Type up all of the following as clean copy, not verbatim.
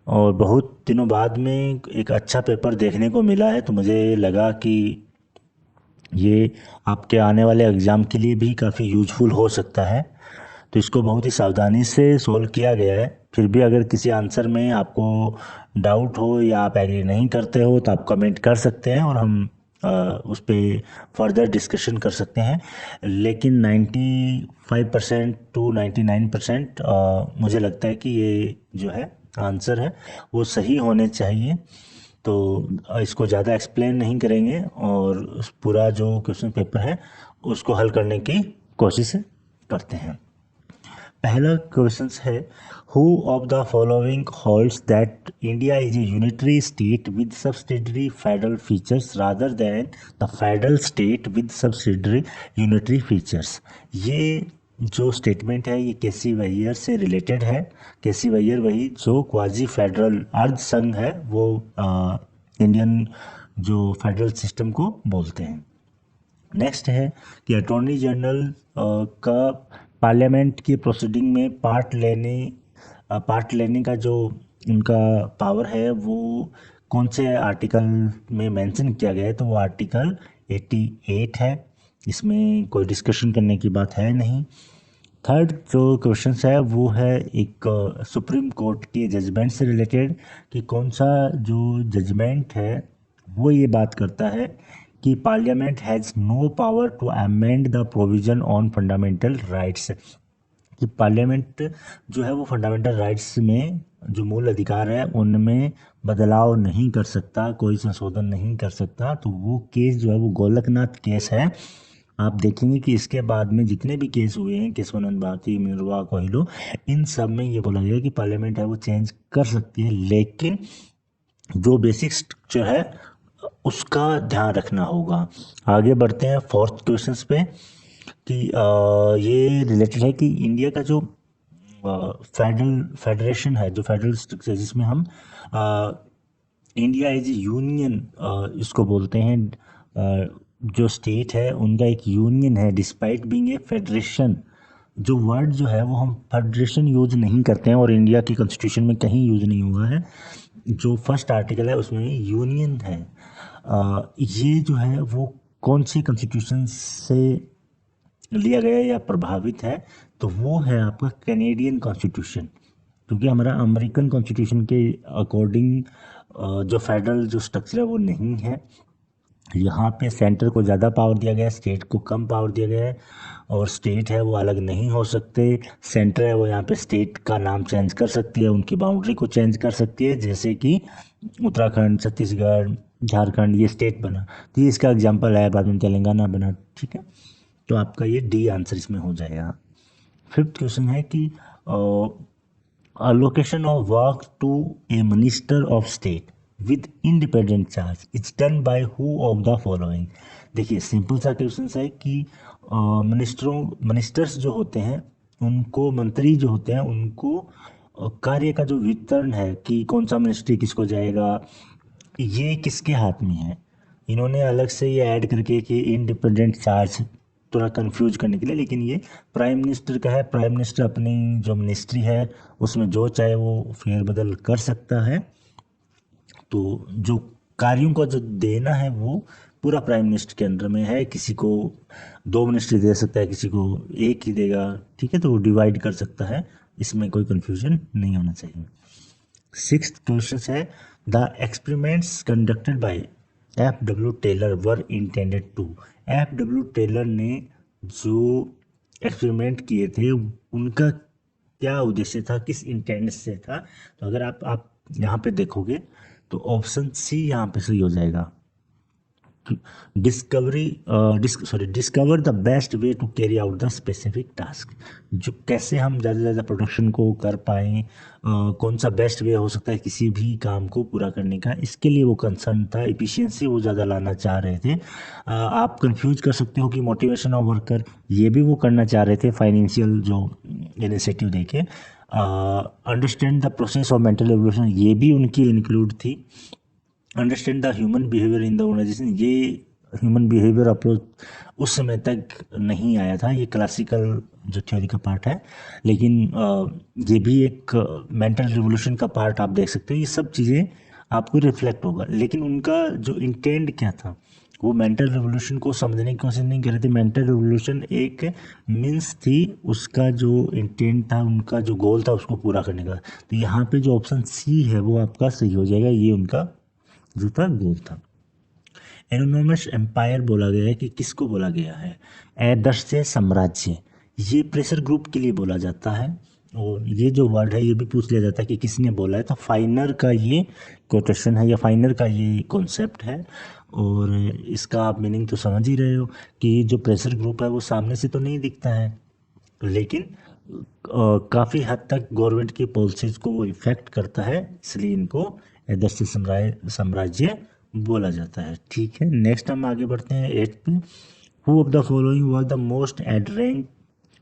और बहुत दिनों बाद में एक अच्छा पेपर देखने को मिला है, तो मुझे लगा कि ये आपके आने वाले एग्ज़ाम के लिए भी काफ़ी यूजफुल हो सकता है। तो इसको बहुत ही सावधानी से सोल्व किया गया है। फिर भी अगर किसी आंसर में आपको डाउट हो या आप एग्री नहीं करते हो तो आप कमेंट कर सकते हैं और हम उस पर फर्दर डिस्कशन कर सकते हैं। लेकिन 95% टू 99% मुझे लगता है कि ये जो है आंसर है वो सही होने चाहिए। तो इसको ज़्यादा एक्सप्लेन नहीं करेंगे और उस पूरा जो क्वेश्चन पेपर है उसको हल करने की कोशिश करते हैं। पहला क्वेश्चन है, who of the following holds that India is a unitary state with subsidiary federal features rather than the federal state with subsidiary unitary features. ये जो स्टेटमेंट है ये केसी वैयर से रिलेटेड है। केसी वैयर वही जो क्वाजी फेडरल अर्ध संघ है वो इंडियन जो फेडरल सिस्टम को बोलते हैं। नेक्स्ट है कि अटॉर्नी जनरल का पार्लियामेंट की प्रोसीडिंग में पार्ट लेने का जो उनका पावर है वो कौन से आर्टिकल में मेंशन किया गया है, तो वो आर्टिकल 88 है। इसमें कोई डिस्कशन करने की बात है नहीं। थर्ड जो क्वेश्चन है वो है एक सुप्रीम कोर्ट के जजमेंट से रिलेटेड कि कौन सा जो जजमेंट है वो ये बात करता है कि parliament has no power to amend the provision on fundamental rights. कि पार्लियामेंट जो है वो फंडामेंटल राइट्स में जो मूल अधिकार है उनमें बदलाव नहीं कर सकता, कोई संशोधन नहीं कर सकता। तो वो केस जो है वो गोलकनाथ केस है। आप देखेंगे कि इसके बाद में जितने भी केस हुए हैं, केशवानंद भारती, मिनरवा कोहिलो, इन सब में ये बोला गया कि पार्लियामेंट है वो चेंज कर सकती है, लेकिन जो बेसिक स्ट्रक्चर है उसका ध्यान रखना होगा। आगे बढ़ते हैं फोर्थ क्वेश्चन पे कि ये रिलेटेड है कि इंडिया का जो फेडरेशन है, जो फेडरल स्ट्रक्चर जिसमें हम इंडिया एज ए यूनियन इसको बोलते हैं। जो स्टेट है उनका एक यूनियन है डिस्पाइट बीइंग ए फेडरेशन। जो वर्ड जो है वो हम फेडरेशन यूज नहीं करते हैं और इंडिया की कॉन्स्टिट्यूशन में कहीं यूज नहीं हुआ है। जो फर्स्ट आर्टिकल है उसमें यूनियन है। ये जो है वो कौन सी कॉन्स्टिट्यूशन से लिया गया या प्रभावित है, तो वो है आपका कैनेडियन कॉन्स्टिट्यूशन। क्योंकि हमारा अमेरिकन कॉन्स्टिट्यूशन के अकॉर्डिंग जो फेडरल जो स्ट्रक्चर है वो नहीं है। यहाँ पे सेंटर को ज़्यादा पावर दिया गया है, स्टेट को कम पावर दिया गया है। और स्टेट है वो अलग नहीं हो सकते। सेंटर है वो यहाँ पे स्टेट का नाम चेंज कर सकती है, उनकी बाउंड्री को चेंज कर सकती है। जैसे कि उत्तराखंड, छत्तीसगढ़, झारखंड ये स्टेट बना, तो ये इसका एग्जाम्पल है। बाद में तेलंगाना बना, ठीक है। तो आपका ये डी आंसर इसमें हो जाएगा। फिफ्थ क्वेश्चन है कि allocation of work to a minister of state with independent charge it's done by who of the following। देखिए सिंपल सा क्वेश्चन है कि मिनिस्टर्स जो होते हैं उनको, मंत्री जो होते हैं उनको कार्य का जो वितरण है कि कौन सा मिनिस्ट्री किसको जाएगा, ये किसके हाथ में है। इन्होंने अलग से ये ऐड करके कि इंडिपेंडेंट चार्ज, थोड़ा कंफ्यूज करने के लिए, लेकिन ये प्राइम मिनिस्टर का है। प्राइम मिनिस्टर अपनी जो मिनिस्ट्री है उसमें जो चाहे वो फेरबदल कर सकता है। तो जो कार्यों को जो देना है वो पूरा प्राइम मिनिस्टर के अंडर में है। किसी को दो मिनिस्ट्री दे सकता है, किसी को एक ही देगा, ठीक है। तो वो डिवाइड कर सकता है, इसमें कोई कंफ्यूजन नहीं होना चाहिए। सिक्स्थ क्वेश्चन है, the experiments conducted by F.W. Taylor were intended to. F.W. Taylor ने जो एक्सपेरिमेंट किए थे उनका क्या उद्देश्य था, किस इंटेंट से था। तो अगर आप यहाँ पे देखोगे तो ऑप्शन सी यहाँ पे सही हो जाएगा। Discover the best way to carry out the specific task. जो कैसे हम ज़्यादा से ज़्यादा प्रोडक्शन को कर पाएँ, कौन सा बेस्ट वे हो सकता है किसी भी काम को पूरा करने का, इसके लिए वो कंसर्न था। इफिशियंसी वो ज़्यादा लाना चाह रहे थे। आप कंफ्यूज कर सकते हो कि मोटिवेशन ऑफ वर्कर ये भी वो करना चाह रहे थे फाइनेंशियल जो इनिशिएटिव देके। Understand the process of mental evolution ये भी उनकी इंक्लूड थी। Understand the human behaviour in the organization ये ह्यूमन बिहेवियर अप्रोच उस समय तक नहीं आया था। ये क्लासिकल जो थ्योरी का पार्ट है, लेकिन ये भी एक मेंटल रिवोल्यूशन का पार्ट आप देख सकते हो। ये सब चीज़ें आपको रिफ्लेक्ट होगा, लेकिन उनका जो इंटेंट क्या था, वो मेंटल रिवोल्यूशन को समझने की कोशिश नहीं कर रहे थे। मेंटल रिवोल्यूशन एक मीन्स थी, उसका जो इंटेंट था, उनका जो गोल था, उसको पूरा करने का। तो यहाँ पे जो ऑप्शन सी है वो आपका सही हो जाएगा, ये उनका जो था गोल था। एनोनिमस एम्पायर बोला गया है कि किसको बोला गया है? एदर्श साम्राज्य, ये प्रेशर ग्रुप के लिए बोला जाता है। और ये जो वर्ड है ये भी पूछ लिया जाता है कि किसने बोला है, तो फाइनर का ये कोटेशन है या फाइनर का ये कॉन्सेप्ट है। और इसका आप मीनिंग तो समझ ही रहे हो कि जो प्रेशर ग्रुप है वो सामने से तो नहीं दिखता है, लेकिन काफ़ी हद तक गवर्नमेंट की पॉलिसीज को वो इफेक्ट करता है, इसलिए इनको एदर्श साम्राज्य बोला जाता है। ठीक है, नेक्स्ट हम आगे बढ़ते हैं 8 पे। Who of the following was the most adherent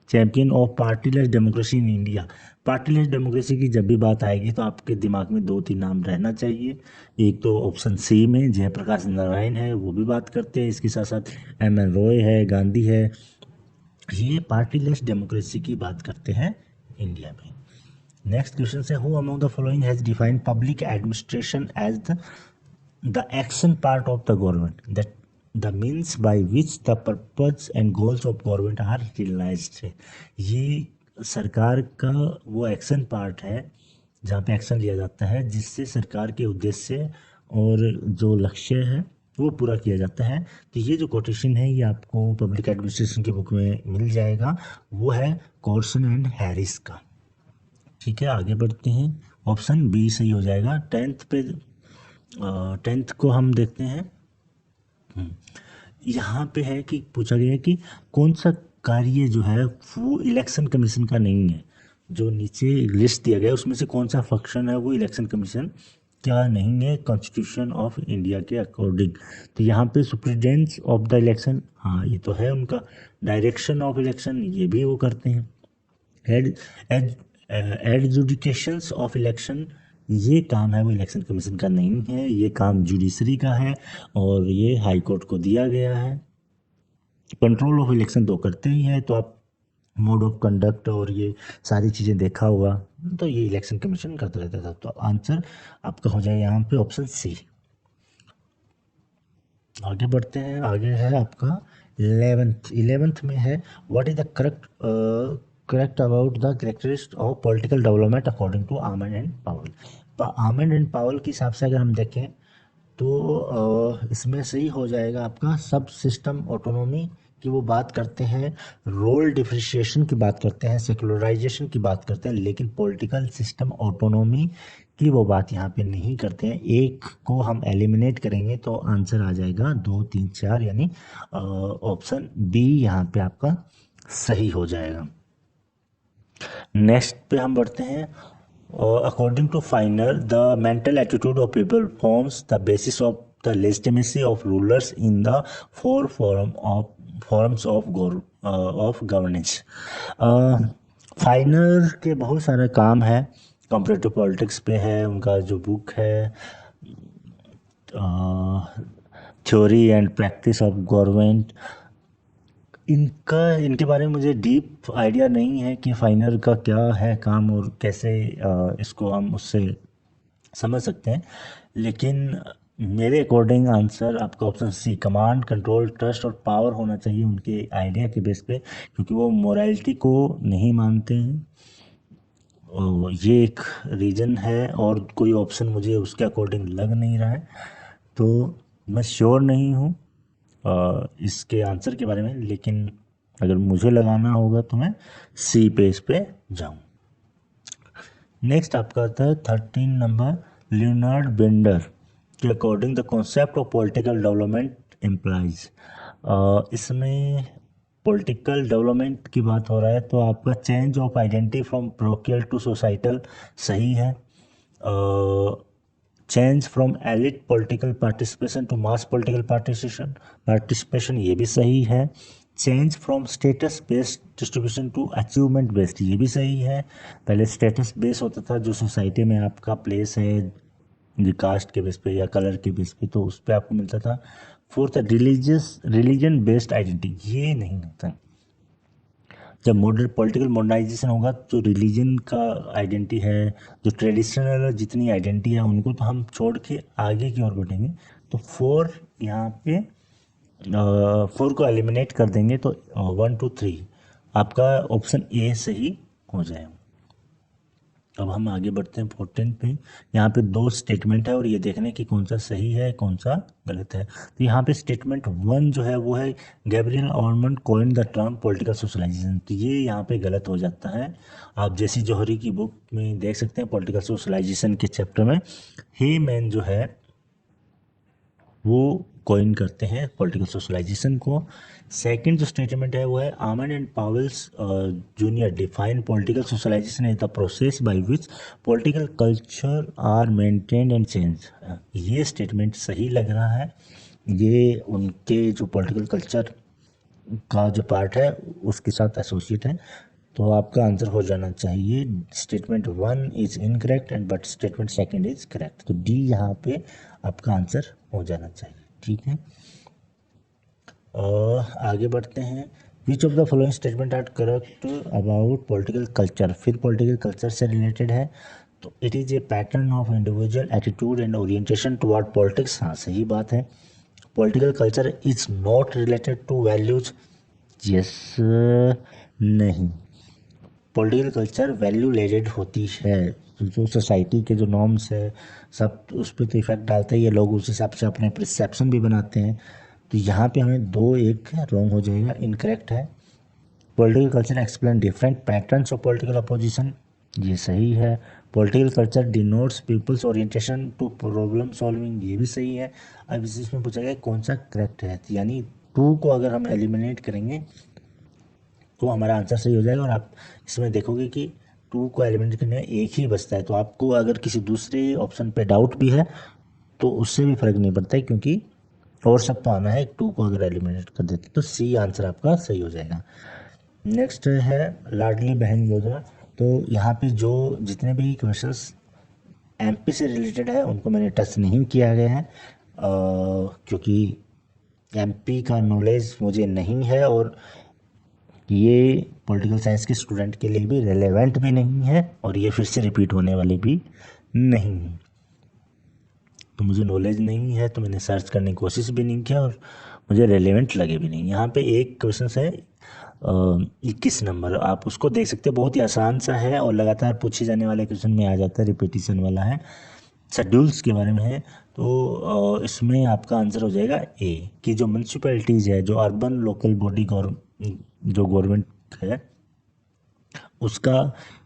champion of partyless democracy in India? Partyless democracy की जब भी बात आएगी तो आपके दिमाग में 2-3 नाम रहना चाहिए। एक तो ऑप्शन सी में जयप्रकाश नारायण है, वो भी बात करते हैं, इसके साथ साथ एम एन रॉय है, गांधी है। ये पार्टीलेस डेमोक्रेसी की बात करते हैं इंडिया में। नेक्स्ट क्वेश्चन है, who among the following has defined public administration as the action part of the government, that the means by which the purpose and goals of government are realized है। ये सरकार का वो action part है जहाँ पे action लिया जाता है, जिससे सरकार के उद्देश्य और जो लक्ष्य है वो पूरा किया जाता है। तो ये जो कोटेशन है ये आपको पब्लिक एडमिनिस्ट्रेशन की बुक में मिल जाएगा, वो है कॉर्सन एंड हैरिस का। ठीक है, आगे बढ़ते हैं। ऑप्शन बी सही हो जाएगा। 10th पे 10th को हम देखते हैं। यहाँ पे है कि पूछा गया है कि कौन सा कार्य जो है वो इलेक्शन कमीशन का नहीं है। जो नीचे लिस्ट दिया गया है उसमें से कौन सा फंक्शन है वो इलेक्शन कमीशन क्या नहीं है कॉन्स्टिट्यूशन ऑफ इंडिया के अकॉर्डिंग। तो यहाँ पे सुप्रीडेंस ऑफ द इलेक्शन, हाँ ये तो है उनका। डायरेक्शन ऑफ इलेक्शन ये भी वो करते हैं। एड एडजुडिकेशंस ऑफ इलेक्शन, ये काम है वो इलेक्शन कमीशन का नहीं है, ये काम जुडिशरी का है और ये हाई कोर्ट को दिया गया है। कंट्रोल ऑफ इलेक्शन तो करते ही हैं, तो आप मोड ऑफ कंडक्ट और ये सारी चीज़ें देखा होगा, तो ये इलेक्शन कमीशन करता रहता था। तो आंसर आपका हो जाए यहाँ पे ऑप्शन सी। आगे बढ़ते हैं, आगे है आपका 11th में है, what is the correct about the characteristics of political development according to Almond and Powell. Almond and Powell के हिसाब से अगर हम देखें तो इसमें सही हो जाएगा आपका सब सिस्टम ऑटोनॉमी की वो बात करते हैं, रोल डिफरेंशिएशन की बात करते हैं, सेकुलराइजेशन की बात करते हैं, लेकिन पॉलिटिकल सिस्टम ऑटोनॉमी की वो बात यहाँ पे नहीं करते हैं। एक को हम एलिमिनेट करेंगे तो आंसर आ जाएगा 2, 3, 4, यानी ऑप्शन बी यहाँ पे आपका सही हो जाएगा। नेक्स्ट पे हम बढ़ते हैं। According to Finer the mental attitude of people forms the basis of the legitimacy of rulers in the four forms of governance. Finer के बहुत सारे काम है, कंपैरेटिव पॉलिटिक्स पे है, उनका जो बुक है theory and practice of government. इनके बारे में मुझे डीप आइडिया नहीं है कि फाइनर का क्या है काम और कैसे इसको हम उससे समझ सकते हैं, लेकिन मेरे अकॉर्डिंग आंसर आपका option C, command control trust और पावर होना चाहिए उनके आइडिया के बेस पे, क्योंकि वो मोरालिटी को नहीं मानते हैं। ये एक रीज़न है और कोई ऑप्शन मुझे उसके अकॉर्डिंग लग नहीं रहा है, तो मैं श्योर नहीं हूँ इसके आंसर के बारे में, लेकिन अगर मुझे लगाना होगा तो मैं सी पेज पे जाऊँ। नेक्स्ट आपका आता है 13 नंबर, लियोनार्ड बेंडर के according the concept of political development implies. इसमें पॉलिटिकल डेवलपमेंट की बात हो रहा है, तो आपका change of identity from parochial to societal सही है। Change from elite political participation to mass political participation ये भी सही है। Change from status based distribution to achievement based ये भी सही है। पहले स्टेटस बेस होता था, जो सोसाइटी में आपका प्लेस है, कास्ट के बेस पे या कलर के बेस पे, तो उस पर आपको मिलता था। फोर्थ है रिलीजन बेस्ड आइडेंटिटी, ये नहीं होता। जब मॉडर्न पॉलिटिकल मॉडर्नाइजेशन होगा तो रिलीजन का आइडेंटिटी है, जो ट्रेडिशनल जितनी आइडेंटिटी है उनको तो हम छोड़ के आगे की ओर बढ़ेंगे। तो फोर यहाँ पे फोर को एलिमिनेट कर देंगे तो 1 2 3 आपका ऑप्शन ए सही हो जाएगा। अब हम आगे बढ़ते हैं 14 पे। यहाँ पे दो स्टेटमेंट है और ये देखने की कौन सा सही है कौन सा गलत है। तो यहाँ पे स्टेटमेंट 1 जो है वो है Gabriel Almond coined the term political socialization, तो ये यहाँ पे गलत हो जाता है। आप जेसी जौहरी की बुक में देख सकते हैं पॉलिटिकल सोशलाइजेशन के चैप्टर में हे मैन जो है वो कॉइन करते हैं पॉलिटिकल सोशलाइजेशन को। सेकंड जो स्टेटमेंट है वो है Almond and Powell's junior define political socialization as the process by which political culture are maintained and change. ये स्टेटमेंट सही लग रहा है, ये उनके जो पॉलिटिकल कल्चर का जो पार्ट है उसके साथ एसोसिएट है। तो आपका आंसर हो जाना चाहिए statement 1 is incorrect and but statement second is correct. तो डी यहाँ पे आपका आंसर हो जाना चाहिए। ठीक है, आगे बढ़ते हैं। Which of the following statement are correct about political culture, फिर पॉलिटिकल कल्चर से रिलेटेड है। तो it is a pattern of individual attitude and orientation toward politics, हाँ सही बात है। Political culture is not related to values, yes नहीं। Political culture value laden होती है, जो सोसाइटी के जो नॉर्म्स है सब उस पर तो इफेक्ट डालता ही है, लोग उस हिसाब से अपने परसेप्शन भी बनाते हैं। तो यहाँ पे हमें 2 1 रॉन्ग हो जाएगा, इनकरेक्ट है। Political culture explain different patterns of political opposition, ये सही है। Political culture denotes people's orientation to problem solving, ये भी सही है। अब इसमें पूछा गया कौन सा करेक्ट है, यानी 2 को अगर हम एलिमिनेट करेंगे तो हमारा आंसर सही हो जाएगा। और आप इसमें देखोगे कि 2 को एलिमिनेट करने में एक ही बचता है, तो आपको अगर किसी दूसरे ऑप्शन पे डाउट भी है तो उससे भी फर्क नहीं पड़ता है, क्योंकि और सब तो आना है, 2 को अगर एलिमिनेट कर देते तो सी आंसर आपका सही हो जाएगा। नेक्स्ट है लाडली बहन योजना। तो यहाँ पे जो जितने भी क्वेश्चंस एमपी से रिलेटेड है उनको मैंने टच नहीं किया गया है, क्योंकि एमपी का नॉलेज मुझे नहीं है और ये पॉलिटिकल साइंस के स्टूडेंट के लिए भी रेलेवेंट भी नहीं है और ये फिर से रिपीट होने वाले भी नहीं है। तो मुझे नॉलेज नहीं है तो मैंने सर्च करने की कोशिश भी नहीं किया और मुझे रेलेवेंट लगे भी नहीं। यहाँ पे एक क्वेश्चन है 21 नंबर, आप उसको देख सकते हैं, बहुत ही आसान सा है और लगातार पूछे जाने वाले क्वेश्चन में आ जाता है, रिपीटिशन वाला है, शेड्यूल्स के बारे में है। तो इसमें आपका आंसर हो जाएगा ए, कि जो म्यूनसिपैलिटीज़ है, जो अर्बन लोकल बॉडी जो गवर्नमेंट है उसका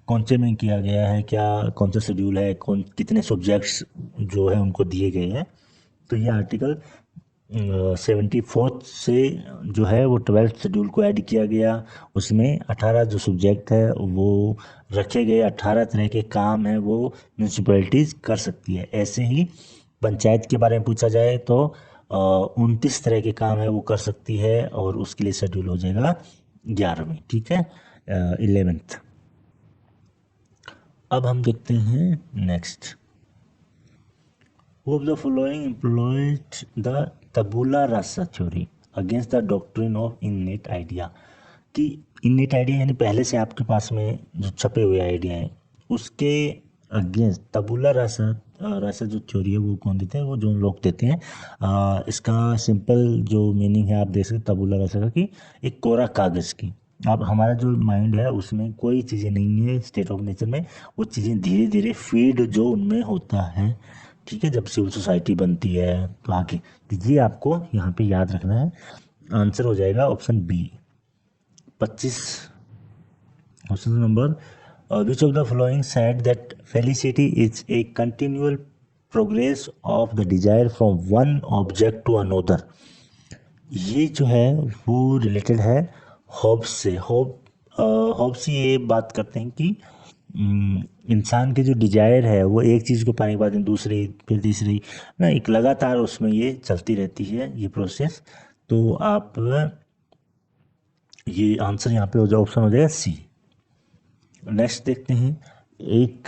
कौन से में किया गया है, क्या कौन सा शेड्यूल है, कौन कितने सब्जेक्ट्स जो है उनको दिए गए हैं। तो ये आर्टिकल 74 से जो है वो 12th शेड्यूल को ऐड किया गया, उसमें 18 जो सब्जेक्ट है वो रखे गए, 18 तरह के काम है वो म्यूनसिपैलिटीज़ कर सकती है। ऐसे ही पंचायत के बारे में पूछा जाए तो 29 तरह के काम है वो कर सकती है और उसके लिए शेड्यूल हो जाएगा 11वीं। ठीक है, 11th। अब हम देखते हैं next. Who of the following employed the tabula rasa theory against the doctrine of innate idea, कि innate idea यानी पहले से आपके पास में जो छपे हुए आइडिया हैं उसके अगेंस्ट तबुला रासा जो थ्योरी है वो कौन देते हैं, वो जो लोग देते हैं। इसका सिंपल जो मीनिंग है आप देख सकते तबुला रासा का, कि एक कोरा कागज़ की, अब हमारा जो माइंड है उसमें कोई चीज़ें नहीं है स्टेट ऑफ नेचर में, वो चीज़ें धीरे धीरे फीड जो उनमें होता है। ठीक है, जब सिविल सोसाइटी बनती है तो आगे, तो ये आपको यहाँ पे याद रखना है। आंसर हो जाएगा option B 25। Option number which of the following said that felicity is a continual progress of the desire from one object to another, ये जो है वो रिलेटेड है हॉब्स से। हॉब्स ये बात करते हैं कि इंसान की जो डिजायर है वो एक चीज़ को पाने के बाद दूसरी फिर तीसरी ना, एक लगातार उसमें ये चलती रहती है ये प्रोसेस। तो आप ये आंसर यहाँ पे हो जाए, ऑप्शन हो जाएगा सी। नेक्स्ट देखते हैं, एक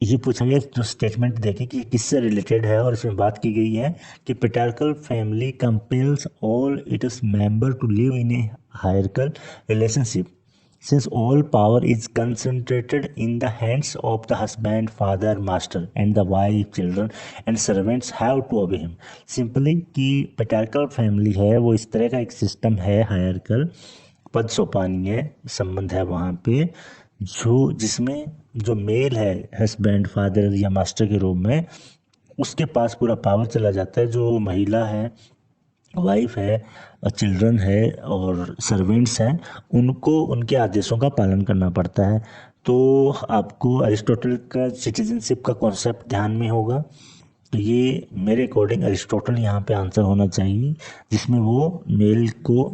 ये पूछा गया जो स्टेटमेंट देखे कि किससे रिलेटेड है, और इसमें बात की गई है कि patriarchal family compels all its member to live in a hierarchal relationship since all power is concentrated in the hands of the husband, father, master, and the wife, children and servants have to obey him. Simply कि patriarchal family है वो इस तरह का एक system है, hierarchical पद सोपानीय संबंध है वहाँ पे, जो जिसमें जो मेल है हस्बैंड, फादर या मास्टर के रूप में, उसके पास पूरा पावर चला जाता है। जो महिला है, वाइफ है, चिल्ड्रन है और सर्वेंट्स हैं, उनको उनके आदेशों का पालन करना पड़ता है। तो आपको अरिस्टोटल का सिटीजनशिप का कॉन्सेप्ट ध्यान में होगा। तो ये मेरे अकॉर्डिंग अरिस्टोटल यहाँ पे आंसर होना चाहिए, जिसमें वो मेल को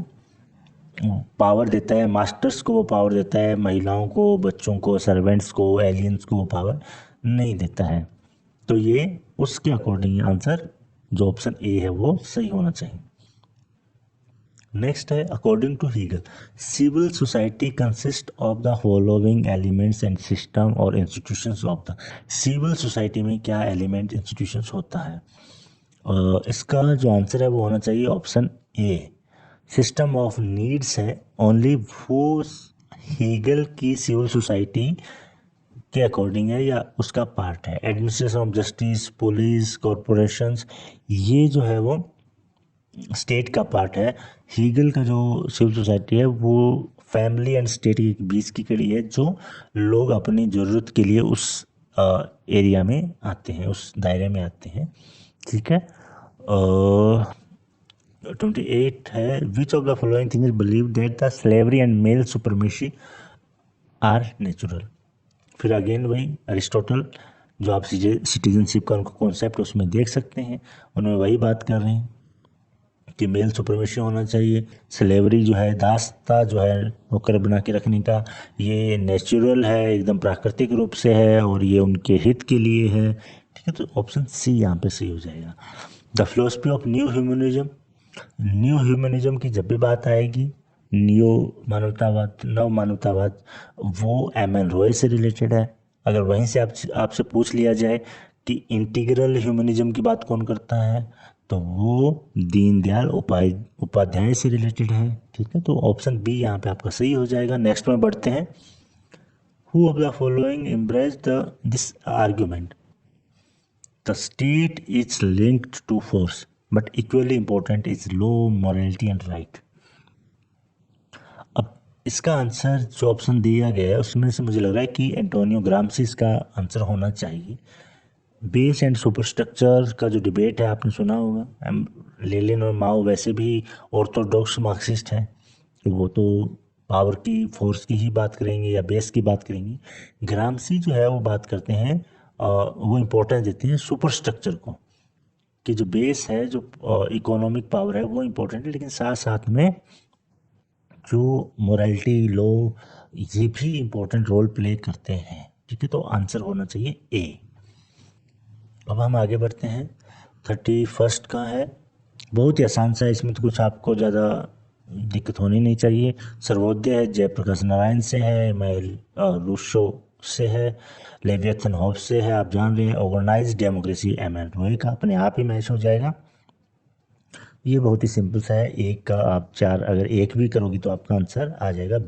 पावर देता है, मास्टर्स को वो पावर देता है, महिलाओं को, बच्चों को, सर्वेंट्स को, एलियंस को वो पावर नहीं देता है। तो ये उसके अकॉर्डिंग आंसर जो ऑप्शन ए है वो सही होना चाहिए। नेक्स्ट है, according to Hegel civil society consist of the following elements and system और institutions of the. Civil society में क्या एलिमेंट, इंस्टीट्यूशंस होता है? इसका जो आंसर है वो होना चाहिए option A, system of needs है। ओनली वो हीगल की सिविल सोसाइटी के अकॉर्डिंग है या उसका पार्ट है। Administration of justice, police, corporations, ये जो है वो स्टेट का पार्ट है। हीगल का जो सिविल सोसाइटी है वो फैमिली एंड स्टेट के बीच की कड़ी है, जो लोग अपनी ज़रूरत के लिए उस एरिया में आते हैं, उस दायरे में आते हैं। ठीक है। 28 है, which of the following thing is believe that the slavery and male supremacy are natural. फिर अगेन वही अरिस्टोटल, जो आप सिटीजनशिप का उनका कॉन्सेप्ट उसमें देख सकते हैं, उन्होंने वही बात कर रहे हैं कि मेल सुपरमेसी होना चाहिए। स्लेवरी जो है, दासता जो है नौकर बना के रखने का, ये नेचुरल है, एकदम प्राकृतिक रूप से है और ये उनके हित के लिए है। ठीक है, तो ऑप्शन सी यहाँ पे सही हो जाएगा। The philosophy of new humanism, new humanism की जब भी बात आएगी, न्यू मानवतावाद, नव मानवतावाद, वो एम एन रॉय से रिलेटेड है। अगर वहीं से आपसे पूछ लिया जाए कि इंटीग्रल ह्यूमनिज्म की बात कौन करता है, तो वो दीनदयाल उपाध्याय से रिलेटेड है। ठीक है, तो ऑप्शन बी यहाँ पे आपका सही हो जाएगा। नेक्स्ट में बढ़ते हैं। Who of the following embrace this argument? The state is linked to force but equally important is law, morality and right. अब इसका आंसर जो ऑप्शन दिया गया है उसमें से मुझे लग रहा है कि एंटोनियो ग्राम्सी इसका आंसर होना चाहिए। बेस एंड सुपरस्ट्रक्चर का जो डिबेट है आपने सुना होगा। लेनिन और माओ वैसे भी ऑर्थोडॉक्स मार्क्सिस्ट हैं, तो वो तो पावर की, फोर्स की ही बात करेंगे या बेस की बात करेंगे। ग्राम्सी जो है वो बात करते हैं, वो इम्पोर्टेंस देते हैं सुपरस्ट्रक्चर को, कि जो बेस है, जो इकोनॉमिक पावर है वो इम्पोर्टेंट है, लेकिन साथ साथ में जो मोरालिटी, लॉ, ये भी इम्पोर्टेंट रोल प्ले करते हैं। ठीक है, तो आंसर होना चाहिए ए। अब हम आगे बढ़ते हैं। 31 का है, बहुत ही आसान सा है, इसमें तो कुछ आपको ज़्यादा दिक्कत होनी नहीं चाहिए। सर्वोदय है, जयप्रकाश नारायण से है, मेल रूसो से है, लेवियथन हॉब्स से है, आप जान रहे हैं। Organized democracy M N Roy का, अपने आप ही मैच हो जाएगा। ये बहुत ही सिंपल सा है, एक का आप 4 अगर एक भी करोगी तो आपका आंसर आ जाएगा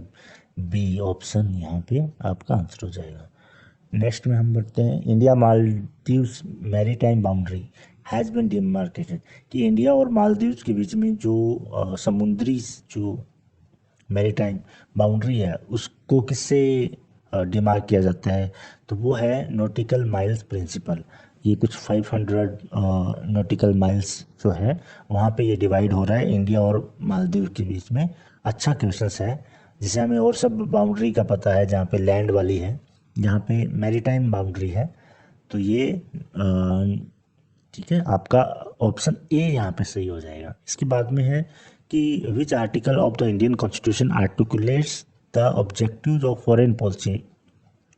बी ऑप्शन, यहाँ पे आपका आंसर हो जाएगा। नेक्स्ट में हम बढ़ते हैं। India Maldives maritime boundary has been demarcated, कि इंडिया और मालदीव्स के बीच में जो समुद्री जो मैरीटाइम बाउंड्री है उसको किससे डिमार्क किया जाता है, तो वो है नॉटिकल माइल्स प्रिंसिपल। ये कुछ 500 नॉटिकल माइल्स जो है वहाँ पे ये डिवाइड हो रहा है इंडिया और मालदीव के बीच में। अच्छा क्वेश्चन है, जिसे हमें और सब बाउंड्री का पता है, जहाँ पे लैंड वाली है, जहाँ पे मैरीटाइम बाउंड्री है। तो ये ठीक है, आपका ऑप्शन ए यहाँ पे सही हो जाएगा। इसके बाद में है कि which article of the Indian constitution articulates the objectives of foreign policy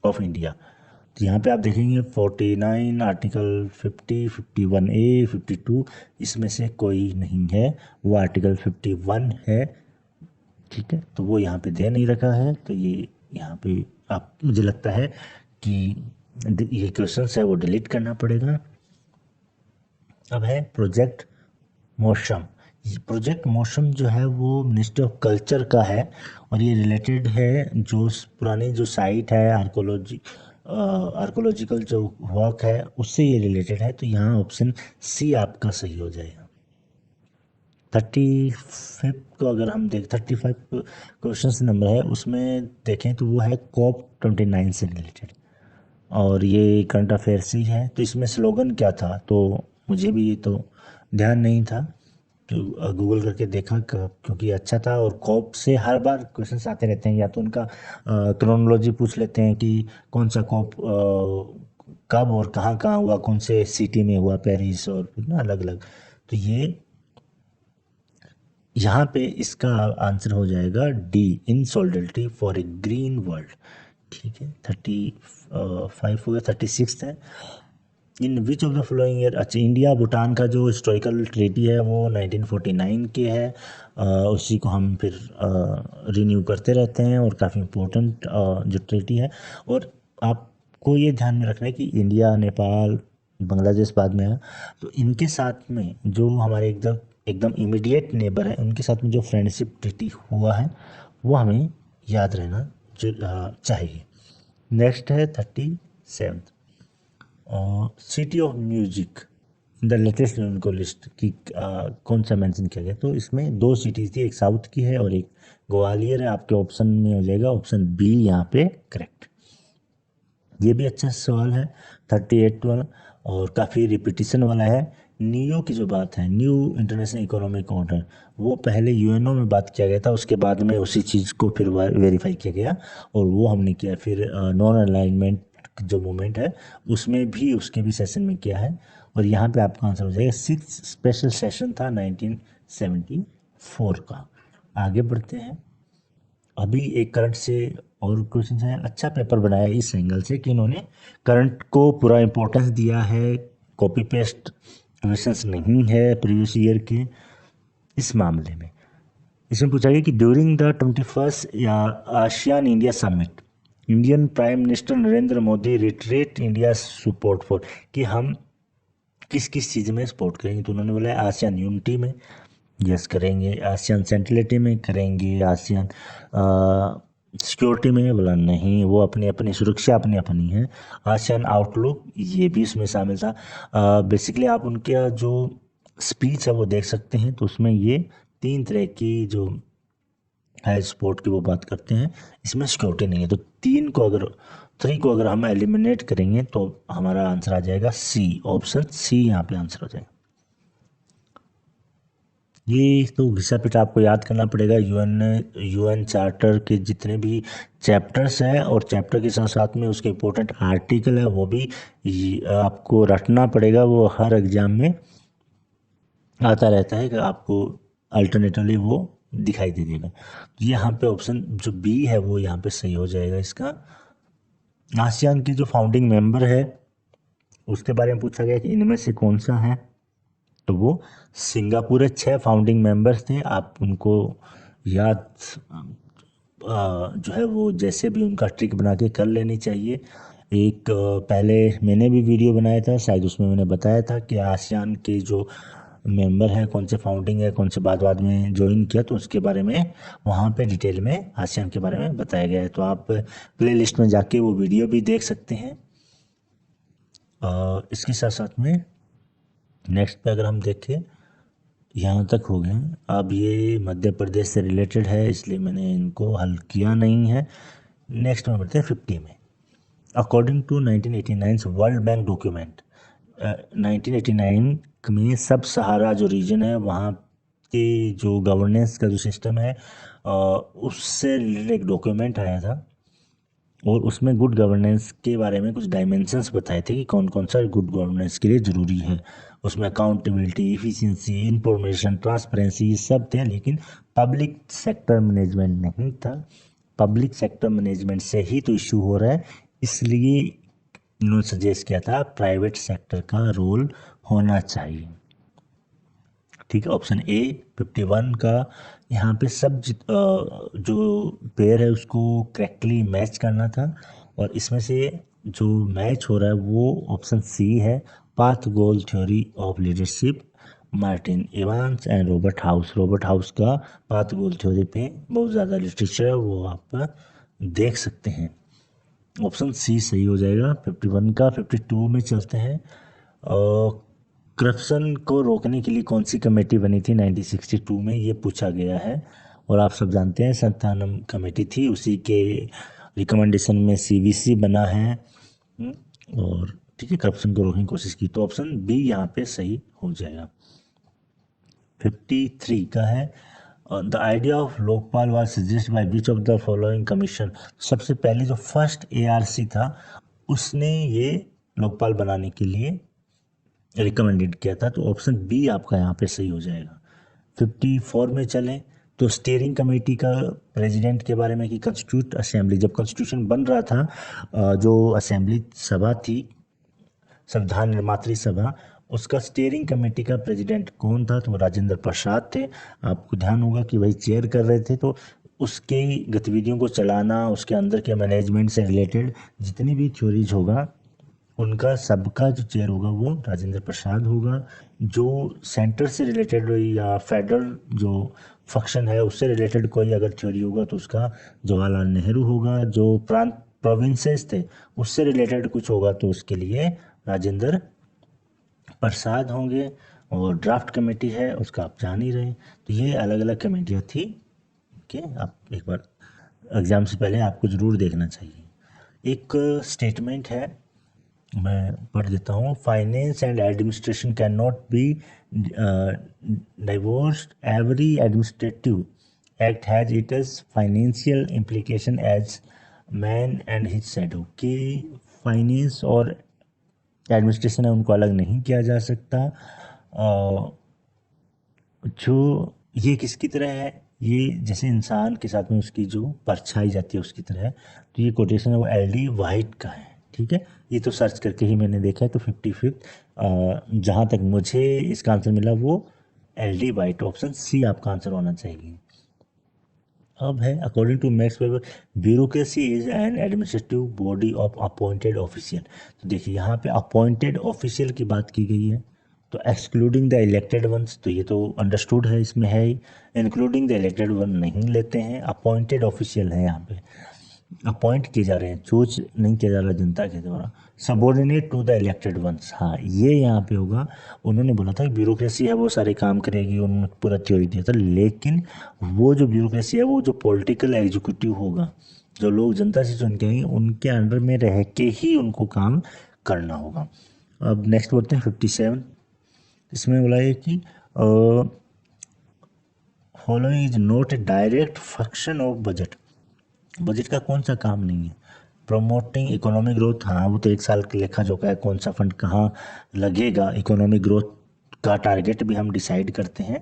of India. तो यहाँ पे आप देखेंगे 49, आर्टिकल 50, 51A, 52, इसमें से कोई नहीं है, वो आर्टिकल 51 है। ठीक है, तो वो यहाँ पे दे नहीं रखा है, तो ये यहाँ पे आप, मुझे लगता है कि ये क्वेश्चन है वो डिलीट करना पड़ेगा। अब है प्रोजेक्ट मौसम। प्रोजेक्ट मौसम जो है वो मिनिस्ट्री ऑफ कल्चर का है और ये रिलेटेड है जो पुरानी जो साइट है आर्कोलॉजिकल जो वर्क है उससे ये रिलेटेड है। तो यहाँ ऑप्शन सी आपका सही हो जाएगा। 35 को अगर हम देख 35 क्वेश्चन नंबर है उसमें देखें तो वो है COP 29 से रिलेटेड और ये करंट अफेयर्स ही है। तो इसमें स्लोगन क्या था तो मुझे भी ये तो ध्यान नहीं था, तो गूगल करके देखा क्योंकि अच्छा था। और कॉप से हर बार क्वेश्चंस आते रहते हैं, या तो उनका क्रोनोलॉजी पूछ लेते हैं कि कौन सा कॉप कब और कहाँ कहाँ हुआ, कौन से सिटी में हुआ, पेरिस और फिर ना अलग अलग। तो ये यहाँ पे इसका आंसर हो जाएगा D, in solidarity for a green world. ठीक है, 35 हो गया। 36 है, in which of the following year. अच्छा, इंडिया भूटान का जो हिस्टोरिकल ट्रीटी है वो 1949 के है। उसी को हम फिर रिन्यू करते रहते हैं और काफ़ी इम्पोर्टेंट जो ट्रीटी है। और आपको ये ध्यान में रखना है कि इंडिया, नेपाल, बांग्लादेश बाद में है, तो इनके साथ में जो हमारे एकदम एकदम इमीडिएट नेबर है उनके साथ में जो फ्रेंडशिप ट्रीटी हुआ है वो हमें याद रहना जो चाहिए। नेक्स्ट है 37, city of music the latest उनको लिस्ट की कौन सा मेंशन किया गया। तो इसमें दो सिटीज़ थी, एक साउथ की है और एक ग्वालियर है। आपके ऑप्शन में हो जाएगा ऑप्शन बी यहाँ पे करेक्ट। ये भी अच्छा सवाल है 38 वाला और काफ़ी रिपीटिशन वाला है। न्यू की जो बात है, न्यू इंटरनेशनल इकोनॉमिक ऑर्डर, वो पहले यूएनओ में बात किया गया था, उसके बाद में उसी चीज़ को फिर वेरीफाई किया गया और वो हमने किया। फिर नॉन अलाइनमेंट जो मूवमेंट है उसमें भी उसके भी सेशन में किया है। और यहाँ पे आपका आंसर हो जाएगा 6 स्पेशल सेशन था 1974 का। आगे बढ़ते हैं। अभी एक करंट से और क्वेश्चन है। अच्छा पेपर बनाया इस एंगल से कि इन्होंने करंट को पूरा इंपॉर्टेंस दिया है, कॉपी पेस्ट क्वेश्चंस नहीं है प्रीवियस ईयर के। इस मामले में इसमें पूछा गया कि ड्यूरिंग द 21st या ASEAN India summit Indian prime minister Narendra Modi retreat India support for, कि हम किस किस चीज़ में सपोर्ट करेंगे। तो उन्होंने बोला आसियान यूनिटी में यस करेंगे, आसियान सेंट्रलिटी में करेंगे, आसियान सिक्योरिटी में बोला नहीं, वो अपनी अपनी सुरक्षा अपनी अपनी है। आसियान आउटलुक ये भी उसमें शामिल था। बेसिकली आप उनके जो स्पीच है वो देख सकते हैं, तो उसमें ये 3 तरह की जो है स्पोर्ट की वो बात करते हैं, इसमें सिक्योरिटी नहीं है। तो 3 को अगर हम एलिमिनेट करेंगे तो हमारा आंसर आ जाएगा सी, ऑप्शन सी यहाँ पे आंसर हो जाएगा। ये तो घिसा पिटा आपको याद करना पड़ेगा। यूएन चार्टर के जितने भी चैप्टर्स हैं और चैप्टर के साथ साथ में उसके इम्पोर्टेंट आर्टिकल है वो भी आपको रटना पड़ेगा। वो हर एग्जाम में आता रहता है कि आपको अल्टरनेटिवली वो दिखाई दे देगा। तो यहाँ पे ऑप्शन जो बी है वो यहाँ पे सही हो जाएगा इसका। आसियान की जो फाउंडिंग मेंबर है उसके बारे में पूछा गया कि इनमें से कौन सा है, तो वो सिंगापुर है। 6 फाउंडिंग मेंबर्स थे, आप उनको याद जो है वो जैसे भी उनका ट्रिक बना के कर लेनी चाहिए। एक पहले मैंने भी वीडियो बनाया था, शायद उसमें मैंने बताया था कि आसियान के जो मेंबर हैं कौन से फाउंडिंग है, कौन से बाद बाद में ज्वाइन किया, तो उसके बारे में वहाँ पे डिटेल में आसियान के बारे में बताया गया है। तो आप प्ले लिस्ट में जाके वो वीडियो भी देख सकते हैं। इसके साथ साथ में नेक्स्ट पे अगर हम देखें, यहाँ तक हो गए। अब ये मध्य प्रदेश से रिलेटेड है इसलिए मैंने इनको हल किया नहीं है। नेक्स्ट में बढ़ते हैं 50 में। According to 1989 world bank document, 1989 में सब सहारा जो रीजन है वहाँ के जो गवर्नेंस का जो सिस्टम है उससे रिलेटेड एक डॉक्यूमेंट आया था और उसमें गुड गवर्नेंस के बारे में कुछ डायमेंशंस बताए थे कि कौन कौन सा गुड गवर्नेंस के लिए ज़रूरी है। उसमें अकाउंटेबिलिटी, इफ़िशियंसी, इंफॉर्मेशन, ट्रांसपेरेंसी ये सब थे, लेकिन पब्लिक सेक्टर मैनेजमेंट नहीं था। पब्लिक सेक्टर मैनेजमेंट से ही तो इशू हो रहा है, इसलिए इन्होंने सजेस्ट किया था प्राइवेट सेक्टर का रोल होना चाहिए। ठीक है, ऑप्शन ए 51 का यहाँ पे सब जो पेयर है उसको करेक्टली मैच करना था और इसमें से जो मैच हो रहा है वो ऑप्शन सी है, path goal theory of leadership, Martin Evans and Robert house. Robert house का पाथ गोल थ्योरी पे बहुत ज़्यादा लिटरेचर है, वो आप देख सकते हैं। ऑप्शन सी सही हो जाएगा 51 का। 52 में चलते हैं। करप्शन को रोकने के लिए कौन सी कमेटी बनी थी 1962 में, ये पूछा गया है। और आप सब जानते हैं संतानम कमेटी थी, उसी के रिकमेंडेशन में सीवीसी बना है। और ठीक है, करप्शन को रोकने की कोशिश की, तो ऑप्शन बी यहाँ पे सही हो जाएगा। 53 का है, the idea of Lokpal was suggest by which of the following commission. सबसे पहले जो फर्स्ट एआरसी था उसने ये लोकपाल बनाने के लिए रिकमेंडेड किया था, तो ऑप्शन बी आपका यहाँ पे सही हो जाएगा। 54 में चलें तो स्टीयरिंग कमेटी का प्रेसिडेंट के बारे में कि कॉन्स्टिट्यूट असेंबली, जब कॉन्स्टिट्यूशन बन रहा था, जो असेंबली सभा थी, संविधान निर्मात्री सभा, उसका स्टीयरिंग कमेटी का प्रेसिडेंट कौन था, तो वो राजेंद्र प्रसाद थे। आपको ध्यान होगा कि वही चेयर कर रहे थे, तो उसके गतिविधियों को चलाना, उसके अंदर के मैनेजमेंट से रिलेटेड जितनी भी थ्योरीज होगा उनका सबका जो चेयर होगा वो राजेंद्र प्रसाद होगा। जो सेंटर से रिलेटेड या फेडरल जो फंक्शन है उससे रिलेटेड कोई अगर थ्योरी होगा तो उसका जवाहरलाल नेहरू होगा। जो प्रांत प्रोविंसेस थे उससे रिलेटेड कुछ होगा तो उसके लिए राजेंद्र प्रसाद होंगे। और ड्राफ्ट कमेटी है उसका आप जान ही रहे। तो ये अलग अलग कमेटियाँ थी। ओके, आप एक बार एग्ज़ाम से पहले आपको ज़रूर देखना चाहिए। एक स्टेटमेंट है, मैं पढ़ देता हूँ। Finance and administration can not be divorced, every administrative act has its financial implication as man and his shadow. कि फाइनेंस और एडमिनिस्ट्रेशन है उनको अलग नहीं किया जा सकता। जो ये किसकी तरह है, ये जैसे इंसान के साथ में उसकी जो परछाई जाती है उसकी तरह है। तो ये कोटेशन है वो एल.डी. वाइट का है। ठीक है, ये तो सर्च करके ही मैंने देखा है। तो 55 जहाँ तक मुझे इसका आंसर मिला वो एल.डी. वाइट, ऑप्शन सी आपका आंसर होना चाहिए। अब है according to Max Weber, bureaucracy is an administrative body of appointed official. तो देखिए यहाँ पे अपॉइंटेड ऑफिशियल की बात की गई है, तो एक्सक्लूडिंग द इलेक्टेड वंस, तो ये तो अंडरस्टूड है, इसमें है ही। इंक्लूडिंग द इलेक्टेड वन नहीं लेते हैं, अपॉइंटेड ऑफिशियल है यहाँ पे, अपॉइंट किए जा रहे हैं, चूज नहीं किया जा रहा जनता के द्वारा। Subordinate to the elected ones, हाँ ये यहाँ पे होगा। उन्होंने बोला था कि ब्यूरोक्रेसी है वो सारे काम करेगी, उन्होंने पूरा थ्योरी दिया था, लेकिन वो जो ब्यूरोक्रेसी है वो जो पॉलिटिकल एग्जीक्यूटिव होगा, जो लोग जनता से चुन के आएंगे उनके अंडर में रह के ही उनको काम करना होगा। अब नेक्स्ट बोलते हैं 57। इसमें बोला है कि following is not a direct function of budget. Budget का कौन सा काम नहीं है, प्रमोटिंग इकोनॉमिक ग्रोथ, हाँ वो तो एक साल का लेखा जोखा है, कौन सा फंड कहाँ लगेगा, इकोनॉमिक ग्रोथ का टारगेट भी हम डिसाइड करते हैं,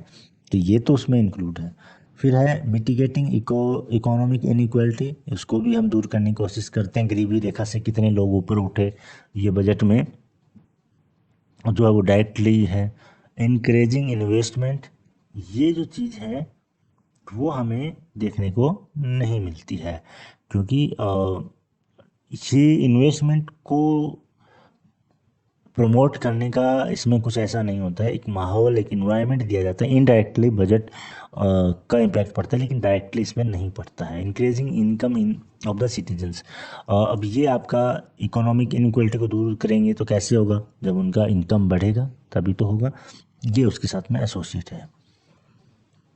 तो ये तो उसमें इंक्लूड है। फिर है मिटिगेटिंग इकोनॉमिक इनइक्वालिटी, इसको भी हम दूर करने की कोशिश करते हैं, गरीबी रेखा से कितने लोग ऊपर उठे, ये बजट में जो है वो डायरेक्टली है। इनक्रेजिंग इन्वेस्टमेंट, ये जो चीज़ है वो हमें देखने को नहीं मिलती है, क्योंकि ये इन्वेस्टमेंट को प्रमोट करने का इसमें कुछ ऐसा नहीं होता है, एक माहौल एक इन्वायरमेंट दिया जाता है। इनडायरेक्टली बजट का इम्पैक्ट पड़ता है लेकिन डायरेक्टली इसमें नहीं पड़ता है। Increasing income in of the citizens, अब ये आपका इकोनॉमिक इनइक्वालिटी को दूर करेंगे तो कैसे होगा, जब उनका इनकम बढ़ेगा तभी तो होगा, ये उसके साथ में एसोसिएट है।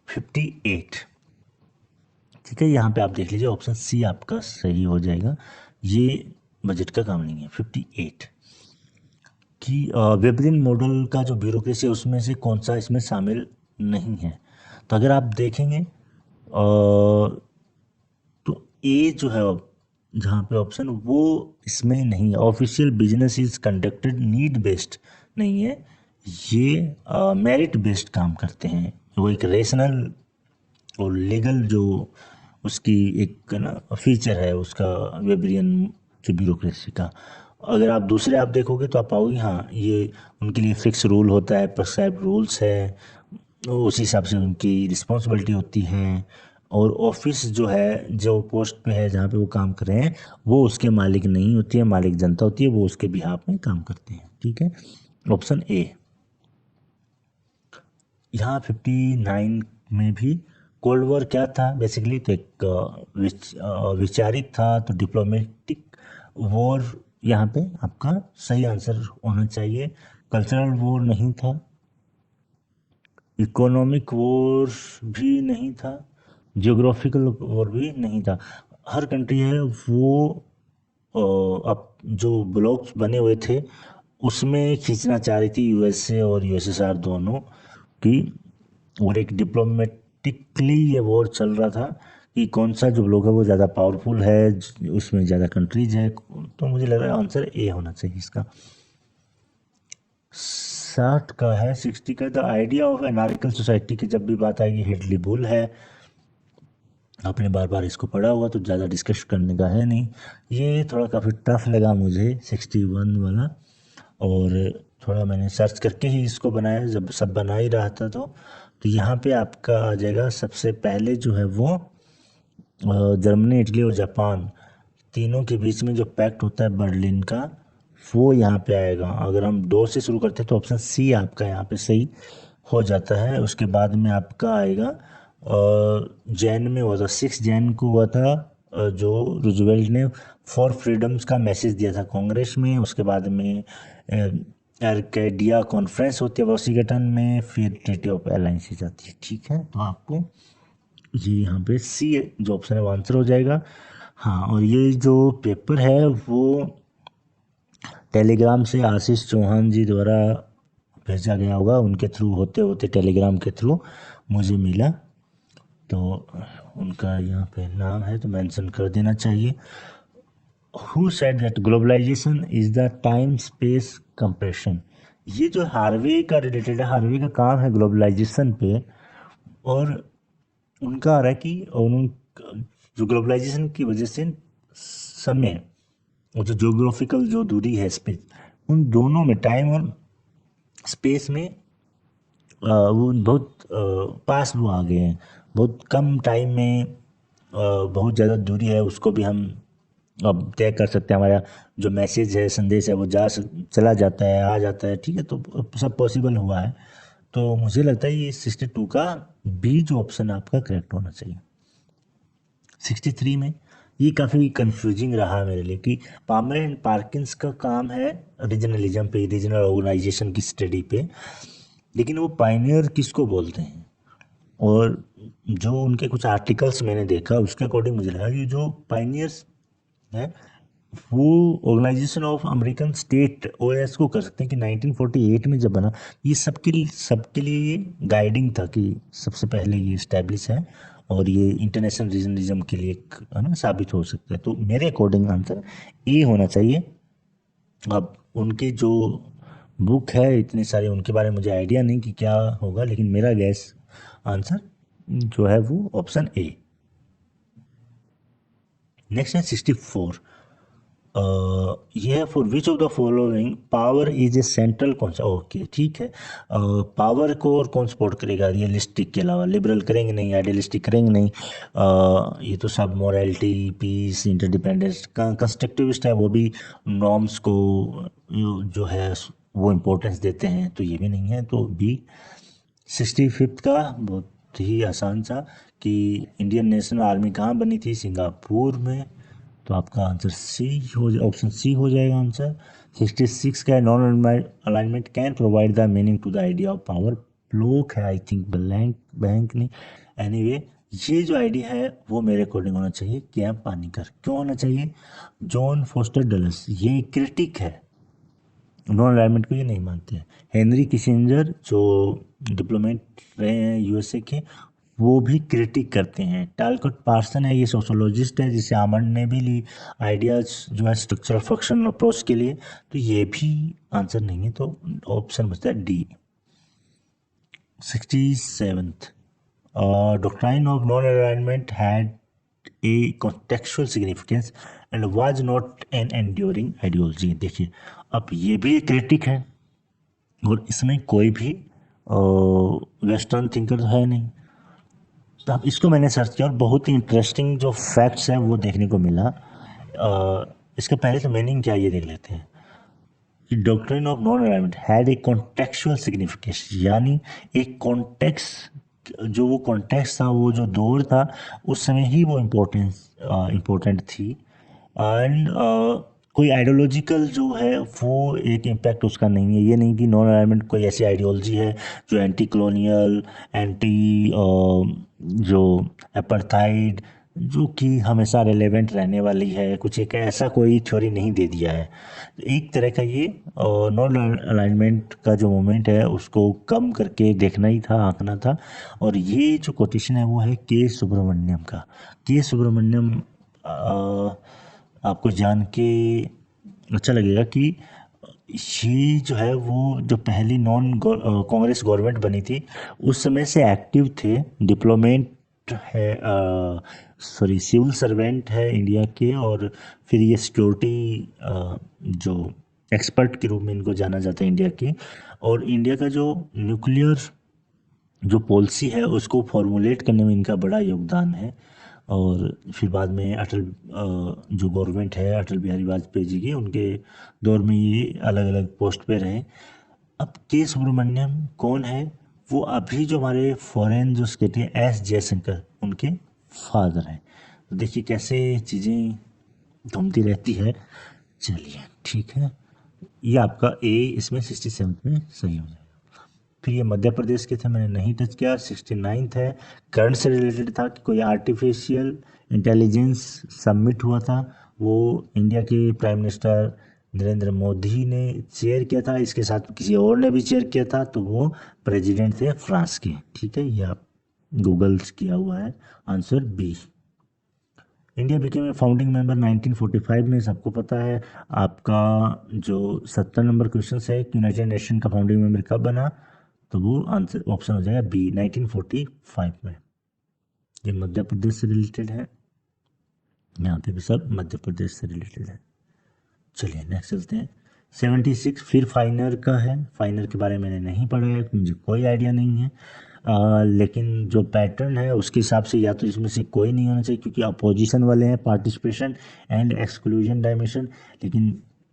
58, ठीक है, यहाँ पे आप देख लीजिए ऑप्शन सी आपका सही हो जाएगा, ये बजट का काम नहीं है। 58 कि वेबरिन मॉडल का जो ब्यूरोक्रेसी है उसमें से कौन सा इसमें शामिल नहीं है। तो अगर आप देखेंगे तो ए जो है जहाँ पे ऑप्शन वो इसमें नहीं है। Official business is conducted need based नहीं है, ये मेरिट बेस्ड काम करते हैं। वो एक रेशनल और लीगल जो उसकी एक ना फीचर है उसका वेबरियन जो ब्यूरोक्रेसी का। अगर आप दूसरे आप देखोगे तो आप पाओगे हाँ ये उनके लिए फिक्स रूल होता है, प्रिस्क्राइब रूल्स है, उस हिसाब से उनकी रिस्पॉन्सिबिलिटी होती है, और ऑफिस जो है, जो पोस्ट पे है जहाँ पे वो काम कर रहे हैं, वो उसके मालिक नहीं होती है, मालिक जनता होती है, वो उसके बिहाफ में काम करते हैं। ठीक है, ऑप्शन ए। यहाँ 59 में भी कोल्ड वॉर क्या था बेसिकली, तो एक विचारित था, तो डिप्लोमेटिक वॉर यहाँ पे आपका सही आंसर होना चाहिए। कल्चरल वॉर नहीं था, इकोनॉमिक वॉर भी नहीं था, जियोग्राफिकल वॉर भी नहीं था। हर कंट्री है वो अब जो ब्लॉक्स बने हुए थे उसमें खींचना चाह रही थी, यूएसए और यूएसएसआर दोनों की। और एक डिप्लोमेटिकली ये वॉर चल रहा था कि कौन सा जो ब्लॉक है वो ज़्यादा पावरफुल है, उसमें ज़्यादा कंट्रीज है। तो मुझे लग रहा है आंसर ए होना चाहिए इसका। 60 का है, 60 का, the idea of anarchical society की जब भी बात आएगी हिटली बुल है। आपने बार बार इसको पढ़ा हुआ तो ज़्यादा डिस्कस करने का है नहीं। ये थोड़ा काफ़ी टफ लगा मुझे 61 वाला, और थोड़ा मैंने सर्च करके ही इसको बनाया, जब सब बना ही रहा था। तो यहाँ पे आपका आ जाएगा सबसे पहले जो है वो जर्मनी, इटली और जापान तीनों के बीच में जो पैक्ट होता है बर्लिन का, वो यहाँ पे आएगा। अगर हम दो से शुरू करते हैं तो ऑप्शन सी आपका यहाँ पे सही हो जाता है। उसके बाद में आपका आएगा जैन में हुआ था, 6 जैन को हुआ था, जो रूजवेल्ट ने फॉर फ्रीडम्स का मैसेज दिया था कांग्रेस में। उसके बाद में एरकेडिया कॉन्फ्रेंस होती है वॉशिंगटन में, फिर ट्रीटी ऑफ अलायंस जाती है। ठीक है, तो आपको ये यहाँ पे सी जो ऑप्शन है वो आंसर हो जाएगा। हाँ, और ये जो पेपर है वो टेलीग्राम से आशीष चौहान जी द्वारा भेजा गया होगा, उनके थ्रू होते होते टेलीग्राम के थ्रू मुझे मिला, तो उनका यहाँ पे नाम है तो मेंशन कर देना चाहिए। Who said that globalization is the time space compression. ये जो हार्वे का रिलेटेड है, हार्वे का काम है ग्लोबलाइजेशन पे, और उनका आ रहा है कि जो ग्लोबलाइजेशन की वजह से समय और जो ज्योग्राफिकल जो दूरी है स्पेस, उन दोनों में टाइम और स्पेस में वो बहुत पास वो आ गए हैं। बहुत कम टाइम में बहुत ज़्यादा दूरी है उसको भी हम अब तय कर सकते हैं। हमारा जो मैसेज है, संदेश है, वो चला जाता है, आ जाता है। ठीक है, तो सब पॉसिबल हुआ है। तो मुझे लगता है ये 62 का बी जो ऑप्शन आपका करेक्ट होना चाहिए। 63 में ये काफ़ी कंफ्यूजिंग रहा मेरे लिए कि पामर एंड पार्किंस का काम है रीजनलिज्म पे, रीजनल ऑर्गेनाइजेशन की स्टडी पे, लेकिन वो पायनियर किसको बोलते हैं? और जो उनके कुछ आर्टिकल्स मैंने देखा उसके अकॉर्डिंग मुझे लगा कि जो पायनियर्स है वो organization of American state OS को कर सकते हैं कि 1948 में जब बना, ये सबके लिए ये गाइडिंग था कि सबसे पहले ये इस्टेब्लिश है, और ये इंटरनेशनल रीजनलिज्म के लिए एक है ना साबित हो सकता है। तो मेरे अकॉर्डिंग आंसर ए होना चाहिए। अब उनकी जो बुक है इतने सारे, उनके बारे में मुझे आइडिया नहीं कि क्या होगा, लेकिन मेरा गैस आंसर जो है वो ऑप्शन ए। नेक्स्ट है 64। ये है for which of the following power is a central concept. Okay, ठीक है। पावर को और कौन सपोर्ट करेगा रियलिस्टिक के अलावा? लिबरल करेंगे नहीं, आइडियलिस्टिक करेंगे नहीं। ये तो सब मोरालिटी, पीस, इंटरडिपेंडेंस, कंस्ट्रक्टिविस्ट है वो भी नॉर्म्स को जो है वो इम्पोर्टेंस देते हैं, तो ये भी नहीं है। तो बी। 65 का बहुत ही आसान सा कि इंडियन नेशनल आर्मी कहाँ बनी थी? सिंगापुर में। तो आपका आंसर सी हो, ऑप्शन सी हो जाएगा आंसर। 66 का non alignment can provide the meaning to the idea of power. Block है आई थिंक, ब्लैंक बैंक नहीं। एनीवे ये जो आइडिया है वो मेरे अकॉर्डिंग होना चाहिए कैंप पानीकर। क्यों होना चाहिए? जॉन फोस्टर डलस ये क्रिटिक है, नॉन अलाइनमेंट को ये नहीं मानते हैं। हेनरी किसिंजर जो डिप्लोमेट रहे हैं यूएसए के, वो भी क्रिटिक करते हैं। टालकट पार्सन है, ये सोशोलॉजिस्ट है जिसे आमंड ने भी ली आइडियाज जो है स्ट्रक्चरल फंक्शन अप्रोच के लिए, तो ये भी आंसर नहीं है। तो ऑप्शन बचता है D. 67th, doctrine of non alignment had a contextual significance and was not an enduring ideology. देखिए, अब ये भी एक क्रिटिक है और इसमें कोई भी वेस्टर्न थिंकर है नहीं, तो अब इसको मैंने सर्च किया और बहुत ही इंटरेस्टिंग जो फैक्ट्स हैं वो देखने को मिला। इसका पहले तो मीनिंग क्या है ये देख लेते हैं कि doctrine of non alignment had a contextual significance, यानी एक कॉन्टेक्स्ट, जो वो कॉन्टेक्स्ट था, वो जो दौर था, उस समय ही वो इम्पोर्टेंट थी। एंड कोई आइडियोलॉजिकल जो है वो एक इम्पैक्ट उसका नहीं है। ये नहीं कि नॉन अलाइनमेंट कोई ऐसी आइडियोलॉजी है जो एंटी कॉलोनियल, एंटी जो अपर्थाइड, जो कि हमेशा रेलेवेंट रहने वाली है, कुछ एक ऐसा कोई थ्योरी नहीं दे दिया है। एक तरह का ये नॉन अलाइनमेंट का जो मोमेंट है उसको कम करके देखना ही था, आंकना था। और ये जो कोटेशन है वो है के सुब्रमण्यम का। के सुब्रमण्यम आपको जान के अच्छा लगेगा कि ये जो है वो जो पहली नॉन कांग्रेस गवर्नमेंट बनी थी उस समय से एक्टिव थे, डिप्लोमेट है, सॉरी सिविल सर्वेंट है इंडिया के, और फिर ये सिक्योरिटी जो एक्सपर्ट के रूप में इनको जाना जाता है इंडिया के। और इंडिया का जो न्यूक्लियर जो पॉलिसी है उसको फॉर्मुलेट करने में इनका बड़ा योगदान है। और फिर बाद में जो गवर्नमेंट है अटल बिहारी वाजपेयी जी की, उनके दौर में ये अलग अलग पोस्ट पे रहे। अब के सुब्रमण्यम कौन है? वो अभी जो हमारे फॉरेन जो सेक्रेटरी एस जयशंकर, उनके फादर हैं। तो देखिए कैसे चीज़ें घूमती रहती है। चलिए ठीक है, ये आपका ए इसमें 67 में सही हो जाएगा। फिर ये मध्य प्रदेश के थे, मैंने नहीं टच किया। 69th है, करंट से रिलेटेड था कि कोई आर्टिफिशियल इंटेलिजेंस सबमिट हुआ था, वो इंडिया के प्राइम मिनिस्टर नरेंद्र मोदी ने चेयर किया था, इसके साथ किसी और ने भी चेयर किया था, तो वो प्रेसिडेंट थे फ्रांस के। ठीक है, ये आप गूगल किया हुआ है। Answer B. India became a founding member 1945 में, सबको पता है। आपका जो 70 नंबर क्वेश्चन है कि यूनाइटेड नेशन का फाउंडिंग मेंबर कब बना, तो वो आंसर ऑप्शन हो जाएगा बी, 1945 में। ये मध्य प्रदेश से रिलेटेड है, यहाँ पे भी सब मध्य प्रदेश से रिलेटेड है। चलिए नेक्स्ट चलते हैं। 76 फिर फाइनर का है। फाइनर के बारे में मैंने नहीं पढ़ा है, मुझे कोई आइडिया नहीं है। लेकिन जो पैटर्न है उसके हिसाब से या तो इसमें से कोई नहीं होना चाहिए, क्योंकि अपोजिशन वाले हैं, पार्टिसिपेशन एंड एक्सक्लूजन डायमेंशन। लेकिन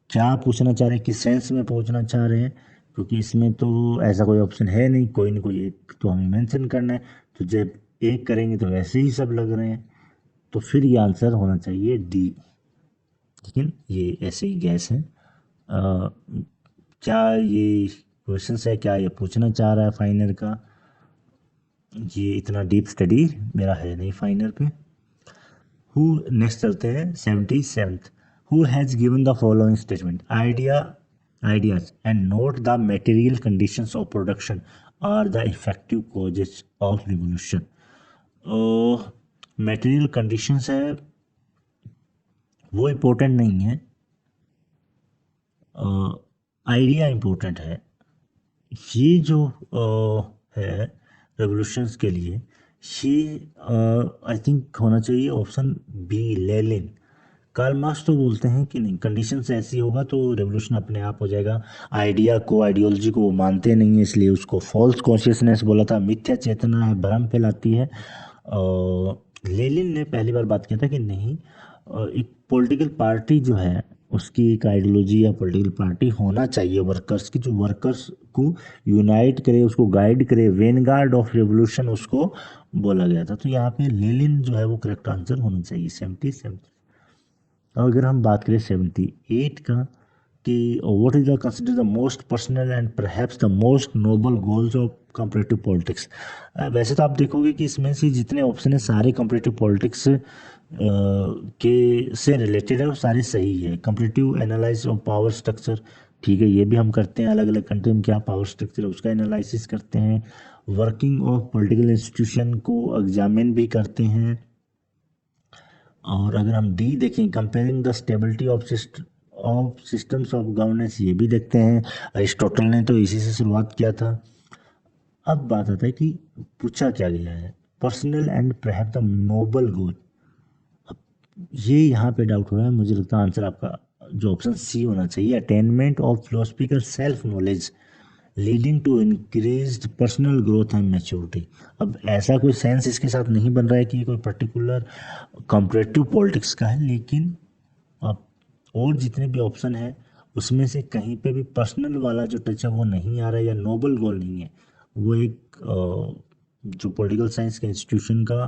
क्या पूछना चाह रहे हैं, किस सेंस में पूछना चाह रहे हैं, क्योंकि इसमें तो ऐसा कोई ऑप्शन है नहीं, कोई ना कोई एक तो हमें मेंशन करना है। तो जब एक करेंगे तो वैसे ही सब लग रहे हैं, तो फिर ये आंसर होना चाहिए डी। लेकिन ये ऐसे ही गैस है। क्या ये क्वेश्चन है, क्या ये पूछना चाह रहा है फाइनर का? ये इतना डीप स्टडी मेरा है नहीं फाइनर पे। हु नेक्स्ट चलते हैं 77th। Who has given the following statement, ideas and note the material conditions of production are the effective causes of revolution. Material conditions है वो इम्पोर्टेंट नहीं है, आइडिया इम्पोर्टेंट है। ये जो है रेवोल्यूशंस के लिए, ये आई थिंक होना चाहिए option B, Lenin. Karl Marx तो बोलते हैं कि नहीं, कंडीशंस ऐसी होगा तो रेवोल्यूशन अपने आप हो जाएगा। आइडिया को, आइडियोलॉजी को वो मानते नहीं है, इसलिए उसको फॉल्स कॉन्शियसनेस बोला था, मिथ्या चेतना है, भ्रम फैलाती है। लेनिन ने पहली बार बात किया था कि नहीं, एक पॉलिटिकल पार्टी जो है उसकी एक आइडियोलॉजी या पॉलिटिकल पार्टी होना चाहिए वर्कर्स की, जो वर्कर्स को यूनाइट करे, उसको गाइड करे, वेनगार्ड ऑफ रेवोल्यूशन उसको बोला गया था। तो यहाँ पे लेनिन जो है वो करेक्ट आंसर होना चाहिए 77। अगर हम बात करें 78 का, कि what is the consider the most personal and perhaps the most noble goals of comparative politics. वैसे तो आप देखोगे कि इसमें से जितने ऑप्शन है सारे कंपरेटिव पॉलिटिक्स के से रिलेटेड है, वो सारे सही है। Comparative analysis of power structure, ठीक है, ये भी हम करते हैं, अलग अलग कंट्री में क्या पावर स्ट्रक्चर है उसका एनालिसिस करते हैं। वर्किंग ऑफ पॉलिटिकल इंस्टीट्यूशन को एग्जामिन भी करते हैं। और अगर हम डी देखें, comparing the stability of systems of governance, ये भी देखते हैं। अरिस्टोटल ने तो इसी से शुरुआत किया था। अब बात आता है कि पूछा क्या गया है, personal and perhaps the noble goal. ये यहाँ पे डाउट हो रहा है, मुझे लगता है आंसर आपका जो ऑप्शन सी होना चाहिए, attainment of philosophical self knowledge. Leading to increased personal growth and maturity. अब ऐसा कोई सेंस इसके साथ नहीं बन रहा है कि कोई पर्टिकुलर कॉम्परेटिव पॉलिटिक्स का है, लेकिन अब और जितने भी ऑप्शन है उसमें से कहीं पे भी पर्सनल वाला जो टच है वो नहीं आ रहा है, या नोबल गोल नहीं है। वो एक जो पॉलिटिकल साइंस के इंस्टीट्यूशन का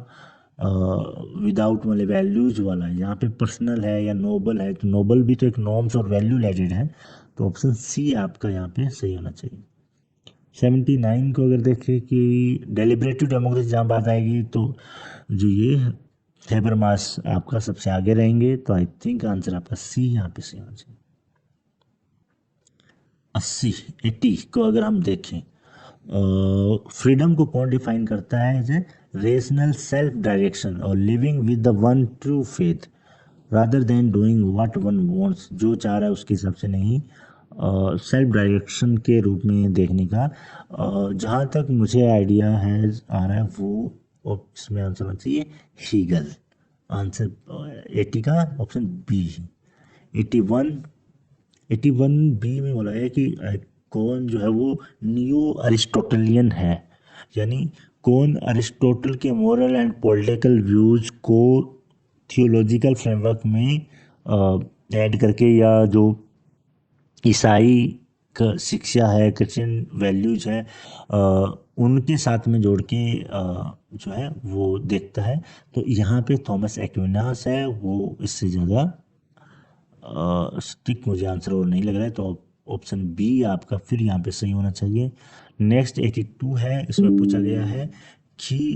विदाउट मतलब वैल्यूज वाला है। यहाँ पे पर्सनल है या नोबल है, तो नोबल भी तो एक नॉर्म्स और वैल्यू रिलेटेड है, तो ऑप्शन सी आपका यहाँ पे सही होना चाहिए। 79 को अगर देखें कि डेलिब्रेटिव डेमोक्रेसी जहाँ बात आएगी, तो जो ये हेबरमास आपका सबसे आगे रहेंगे, तो आई थिंक आंसर आपका सी यहाँ पे सही होना चाहिए। 80 को अगर हम देखें, फ्रीडम को कौन डिफाइन करता है, इसे रेशनल सेल्फ डायरेक्शन और living with the one true faith rather than doing what one wants, जो चाह रहा है उसके हिसाब से नहीं, सेल्फ डायरेक्शन के रूप में देखने का। जहाँ तक मुझे आइडिया है आ रहा है वो इसमें आंसर होना चाहिए हीगल। आंसर 80 का ऑप्शन बी। 81 बी में बोला है कि कौन जो है वो नियो अरिस्टोटलियन है, यानी कौन अरिस्टोटल के मोरल एंड पॉलिटिकल व्यूज को थियोलॉजिकल फ्रेमवर्क में ऐड करके, या जो ईसाई का शिक्षा है, क्रिश्चियन वैल्यूज है, उनके साथ में जोड़ के जो है वो देखता है। तो यहाँ पे थॉमस एक्विनास है, वो इससे ज़्यादा स्टिक मुझे आंसर और नहीं लग रहा है, तो ऑप्शन बी आपका फिर यहाँ पे सही होना चाहिए। नेक्स्ट 82 है, इसमें पूछा गया है कि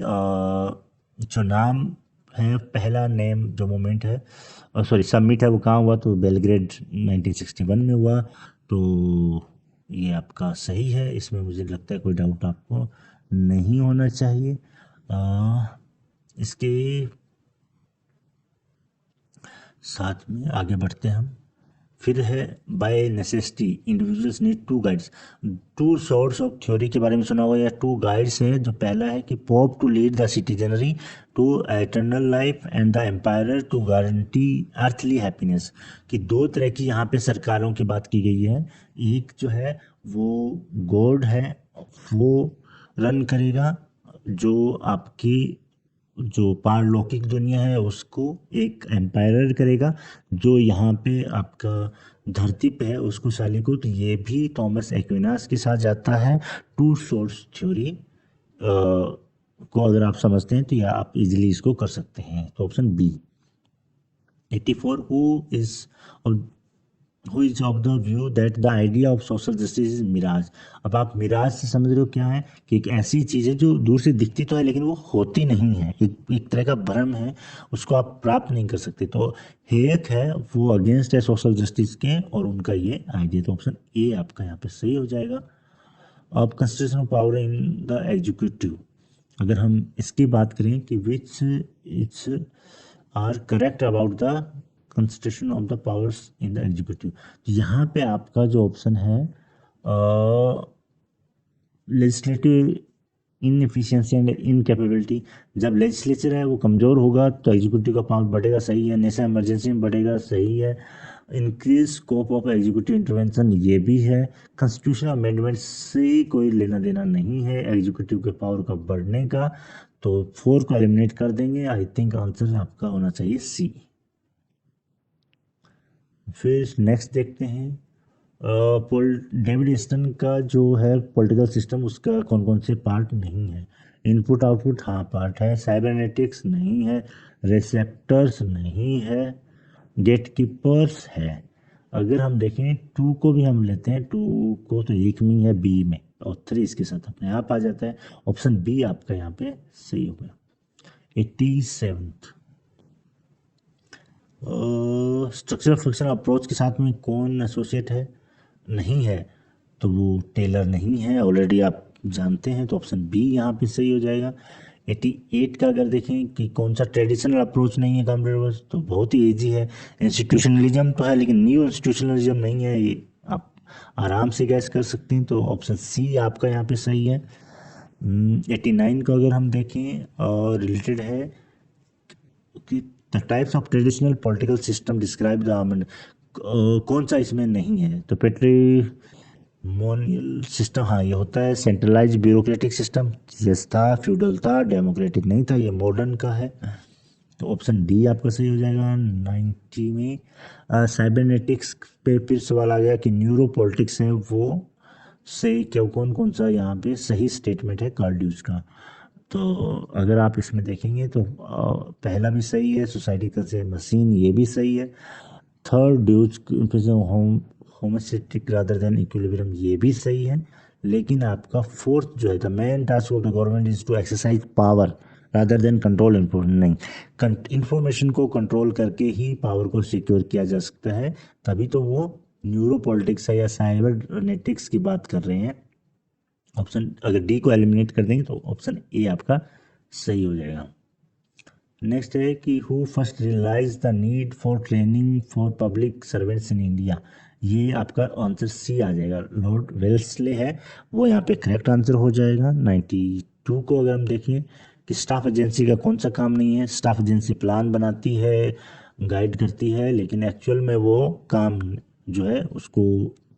जो नाम है, पहला नेम जो मोमेंट है, सॉरी सबमिट है, वो कहाँ हुआ, तो बेलग्रेड 1961 में हुआ। तो ये आपका सही है, इसमें मुझे लगता है कोई डाउट आपको नहीं होना चाहिए। इसके साथ में आगे बढ़ते हैं हम। फिर है by necessity individuals need to guides. To source of theory के बारे में सुना होगा, या टू गाइड्स है। जो पहला है कि pope to lead the citizenry to eternal life and the empire to guarantee earthly happiness, कि दो तरह की यहाँ पे सरकारों की बात की गई है। एक जो है वो गॉड है, वो रन करेगा, जो आपकी जो पारलौकिक दुनिया है उसको एक एम्पायर करेगा, जो यहाँ पे आपका धरती पे है उसको शालिको। तो ये भी थॉमस एक्विनास के साथ जाता है। टू सोर्स थ्योरी को अगर आप समझते हैं तो या आप इजीली इसको कर सकते हैं, तो option B. 84 who is of the view that the idea of social justice is mirage. अब आप मिराज से समझ रहे हो क्या है, कि एक ऐसी चीज़ है जो दूर से दिखती तो है लेकिन वो होती नहीं है, एक तरह का भ्रम है, उसको आप प्राप्त नहीं कर सकते। तो हेयक है वो अगेंस्ट है सोशल जस्टिस के, और उनका ये आइडिया, तो ऑप्शन ए आपका यहाँ पे सही हो जाएगा। अब constitution of power in the executive, अगर हम इसकी बात करें कि which its are correct about the constitution of the powers in the executive, तो यहाँ पे आपका जो ऑप्शन है लेजिस्लेटिव इनएफिशिएंसी एंड इनकैपेबिलिटी। जब लेजिस्लेचर है वो कमज़ोर होगा तो एग्जीक्यूटिव का पावर बढ़ेगा, सही है। नेशनल इमरजेंसी में बढ़ेगा, सही है। Increase scope of executive intervention, ये भी है। कॉन्स्टिट्यूशन अमेंडमेंट से कोई लेना देना नहीं है एग्जीक्यूटिव के पावर का बढ़ने का, तो 4 को एलिमिनेट कर देंगे। आई थिंक आंसर आपका होना चाहिए सी। फिर नेक्स्ट देखते हैं डेविड ईस्टन का जो है पॉलिटिकल सिस्टम, उसका कौन कौन से पार्ट नहीं है। इनपुट आउटपुट हाँ पार्ट है, साइबरनेटिक्स नहीं है, रिसेप्टर्स नहीं है, गेटकीपर्स है। अगर हम देखें 2 को भी हम लेते हैं, 2 को तो एक में ही है बी में, और 3 इसके साथ अपने आप आ जाता है। ऑप्शन बी आपका यहाँ पे सही हो गया। 87 स्ट्रक्चरल फंक्शनल अप्रोच के साथ में कौन एसोसिएट है, नहीं है, तो वो टेलर नहीं है, ऑलरेडी आप जानते हैं, तो ऑप्शन बी यहाँ पे सही हो जाएगा। 88 का अगर देखें कि कौन सा ट्रेडिशनल अप्रोच नहीं है कंप्यूटर, तो बहुत ही ईजी है। इंस्टीट्यूशनलिज्म तो है लेकिन न्यू इंस्टीट्यूशनलिज्म नहीं है, ये आप आराम से गैस कर सकते हैं, तो ऑप्शन सी आपका यहाँ पे सही है। 89 को अगर हम देखें और रिलेटेड है कि the types of traditional political system describe the Almond, कौन सा इसमें नहीं है, तो पेट्री मोनियल सिस्टम, हाँ ये होता है सेंट्रलाइज ब्यूरोक्रेटिक सिस्टम। यस था, फ्यूडल था, डेमोक्रेटिक नहीं था, ये मॉडर्न का है। तो ऑप्शन डी आपका सही हो जाएगा 90 में। साइबरनेटिक्स पे फिर सवाल आ गया कि न्यूरो पॉलिटिक्स है वो सही क्या, कौन कौन सा यहाँ पे सही स्टेटमेंट है कार्ल ड्यूज का। तो अगर आप इसमें देखेंगे तो पहला भी सही है, सोसाइटी का से मशीन ये भी सही है। Third does home homeostatic rather than equilibrium ये भी सही है। लेकिन आपका फोर्थ जो है the main task of the government is to exercise power rather than control information, नहीं, इंफॉर्मेशन को कंट्रोल करके ही पावर को सिक्योर किया जा सकता है। तभी तो वो न्यूरो पॉलिटिक्स है या साइबरनेटिक्स की बात कर रहे हैं। ऑप्शन अगर डी को एलिमिनेट कर देंगे तो ऑप्शन ए आपका सही हो जाएगा। नेक्स्ट है कि who first realise the need for training for public servants in India. ये आपका आंसर सी आ जाएगा, लॉर्ड वेल्सले है वो यहाँ पे करेक्ट आंसर हो जाएगा। 92 को अगर हम देखें कि स्टाफ एजेंसी का कौन सा काम नहीं है, स्टाफ एजेंसी प्लान बनाती है, गाइड करती है, लेकिन एक्चुअल में वो काम जो है उसको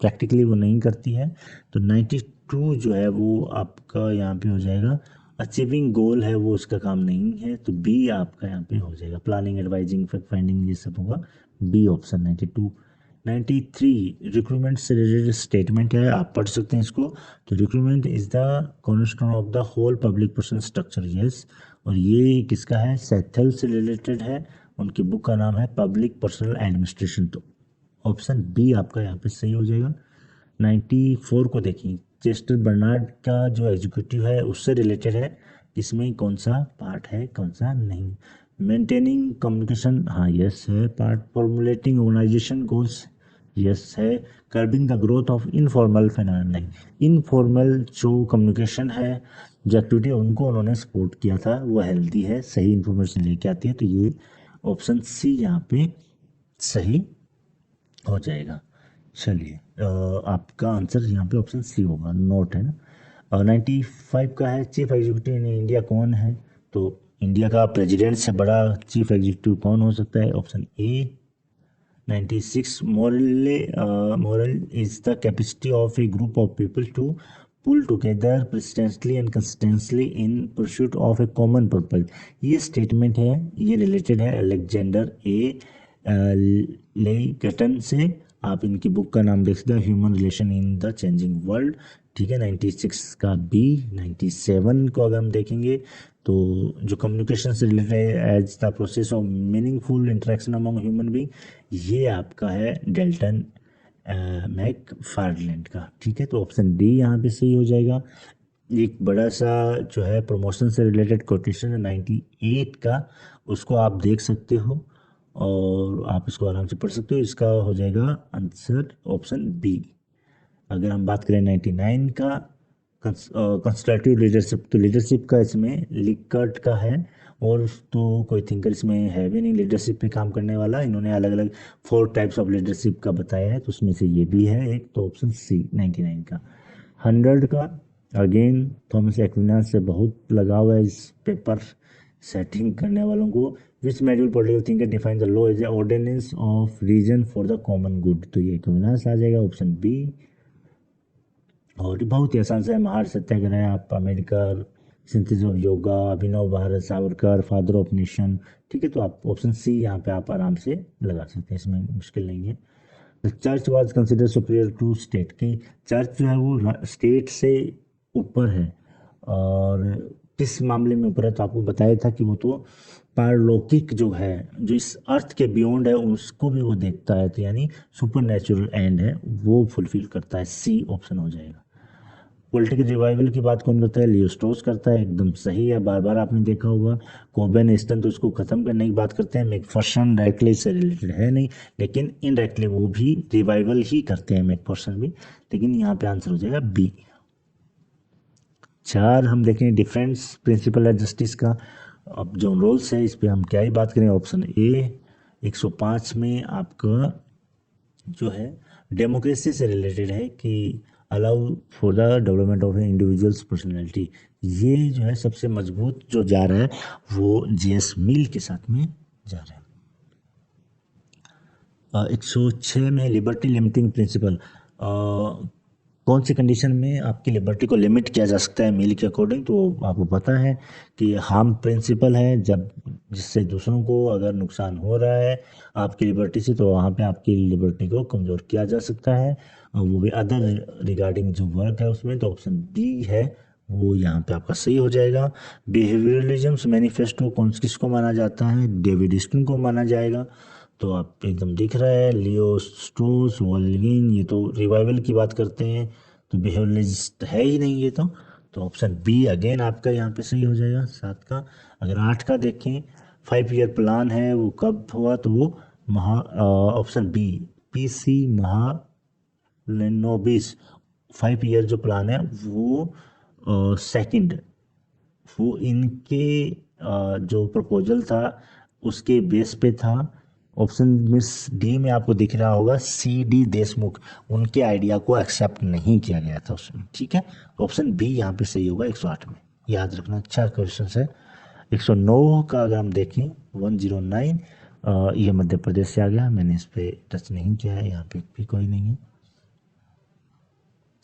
प्रैक्टिकली वो नहीं करती है। तो 92 जो है वो आपका यहाँ पे हो जाएगा, अचीविंग गोल है वो उसका काम नहीं है। तो बी आपका यहाँ पे हो जाएगा, प्लानिंग एडवाइजिंग फैक्ट फाइंडिंग ये सब होगा, बी ऑप्शन 92। 93 रिक्रूटमेंट से रिलेटेड स्टेटमेंट है, आप पढ़ सकते हैं इसको। तो recruitment is the cornerstone of the whole public person structure, yes. और ये किसका है, सेथल से रिलेटेड है, उनकी बुक का नाम है पब्लिक पर्सनल एडमिनिस्ट्रेशन। तो ऑप्शन बी आपका यहाँ पे सही हो जाएगा। 94 को देखिए, चेस्टर बर्नार्ड का जो एग्जीक्यूटिव है उससे रिलेटेड है, इसमें कौन सा पार्ट है कौन सा नहीं। मेंटेनिंग कम्युनिकेशन, हाँ यस है part. Formulating organization goals, yes है। Curbing the growth of informal finance, नहीं। इनफॉर्मल जो कम्युनिकेशन है जो एक्टिविटी उनको उन्होंने सपोर्ट किया था वो हेल्दी है, सही इंफॉर्मेशन लेके आती है। तो ये ऑप्शन सी यहाँ पे सही हो जाएगा। चलिए आपका आंसर यहाँ पे ऑप्शन सी होगा, नोट है ना। और 95 का है चीफ एग्जीक्यूटिव इन इंडिया कौन है। तो इंडिया का प्रेसिडेंट से बड़ा चीफ एग्जीक्यूटिव कौन हो सकता है, option A. 96 morale is the capacity of a group of people to pull together persistently and consistently in pursuit of a common purpose. ये स्टेटमेंट है, ये रिलेटेड है अलेक्जेंडर ए लेगटन से। आप इनकी बुक का नाम देख सकते हैं, human relation in the changing world, ठीक है। 96 का बी। 97 को अगर हम देखेंगे तो जो कम्युनिकेशन से रिलेटेड है, as the process of meaningful interaction among human being, ये आपका है डेल्टन मैक फार्लैंड का, ठीक है। तो ऑप्शन डी यहाँ पे सही हो जाएगा। एक बड़ा सा जो है प्रमोशन से रिलेटेड कोटेशन है 98 का, उसको आप देख सकते हो और आप इसको आराम से पढ़ सकते हो। इसका हो जाएगा आंसर ऑप्शन बी। अगर हम बात करें 99 का कंस्ट्रक्टिव लीडरशिप, तो लीडरशिप का इसमें लिकर्ट का है, और तो कोई थिंकर इसमें है भी नहीं लीडरशिप पे काम करने वाला। इन्होंने अलग अलग 4 टाइप्स ऑफ लीडरशिप का बताया है, तो उसमें से ये भी है एक, तो ऑप्शन सी 99 का। 100 का अगेन थॉमस एक्विनास से बहुत लगाव है इस पेपर सेटिंग करने वालों को। Which medical political thinker define the law as a ordinance of reason for the common good, तो ये एक्विनास आ जाएगा, ऑप्शन बी। और बहुत ही आसान से, महार सत्याग्रह, आप America synthesis of yoga, Abhinav Bharat Savarkar, father of nation, ठीक है। तो आप ऑप्शन सी यहाँ पे आप आराम से लगा सकते हैं, इसमें मुश्किल नहीं है। The church was consider superior to state, की चर्च जो है वो स्टेट से ऊपर है। और किस मामले में ऊपर है, तो आपको बताया था कि वो तो पारलौकिक जो है, जो इस अर्थ के बियॉन्ड है उसको भी वो देखता है, तो यानी सुपर नेचुरल एंड है वो फुलफिल करता है, सी ऑप्शन हो जाएगा। पॉलिटिकल रिवाइवल की बात कौन करता है, लियो स्ट्रॉस करता है, एकदम सही है, बार बार आपने देखा होगा। कोबेन एस्टन तो इसको खत्म करने की बात करते हैं, मैकफर्सन डायरेक्टली इससे रिलेटेड है नहीं, लेकिन इनडायरेक्टली वो भी रिवाइवल ही करते हैं मैकफर्सन भी, लेकिन यहाँ पे आंसर हो जाएगा बी। 4 हम देखें डिफरेंस प्रिंसिपल है जस्टिस का। अब जो रोल्स है इस पर हम क्या ही बात करें, ऑप्शन ए 105 में आपका जो है डेमोक्रेसी से रिलेटेड है कि allow for the development of individuals personality. ये जो है सबसे मजबूत जो जा रहा है वो जेएस मिल के साथ में जा रहा है। 106 में लिबर्टी लिमिटिंग प्रिंसिपल, कौन सी कंडीशन में आपकी लिबर्टी को लिमिट किया जा सकता है मिल के अकॉर्डिंग, तो आपको पता है कि हार्म प्रिंसिपल है, जब जिससे दूसरों को अगर नुकसान हो रहा है आपकी लिबर्टी से, तो वहाँ पे आपकी लिबर्टी को कमज़ोर किया जा सकता है, और वो भी अदर रिगार्डिंग जो वर्क है उसमें। तो ऑप्शन बी है वो यहाँ पे आपका सही हो जाएगा। बिहेवियरलिज्म मैनिफेस्टो कौन किसको माना जाता है, डेविड ह्यूस्टन को माना जाएगा। तो आप एकदम दिख रहा है लियो स्ट्रोस वोल्गिन, ये तो रिवाइवल की बात करते हैं, तो बिहेवियरलिस्ट है ही नहीं ये तो ऑप्शन बी अगेन आपका यहाँ पे सही हो जाएगा 7 का। अगर 8 का देखें, 5 ईयर प्लान है वो कब हुआ, तो वो ऑप्शन बी पीसी महालेनोबिस 5 ईयर जो प्लान है वो सेकंड, वो इनके जो प्रपोजल था उसके बेस पे था। ऑप्शन मिस डी में आपको दिख रहा होगा सी डी देशमुख, उनके आइडिया को एक्सेप्ट नहीं किया गया था उसमें, ठीक है। ऑप्शन बी यहाँ पे सही होगा 108 में, याद रखना, अच्छा क्वेश्चन है। 109 का अगर हम देखें 109, ये मध्य प्रदेश से आ गया, मैंने इस पर टच नहीं किया है, यहाँ पे भी कोई नहीं है।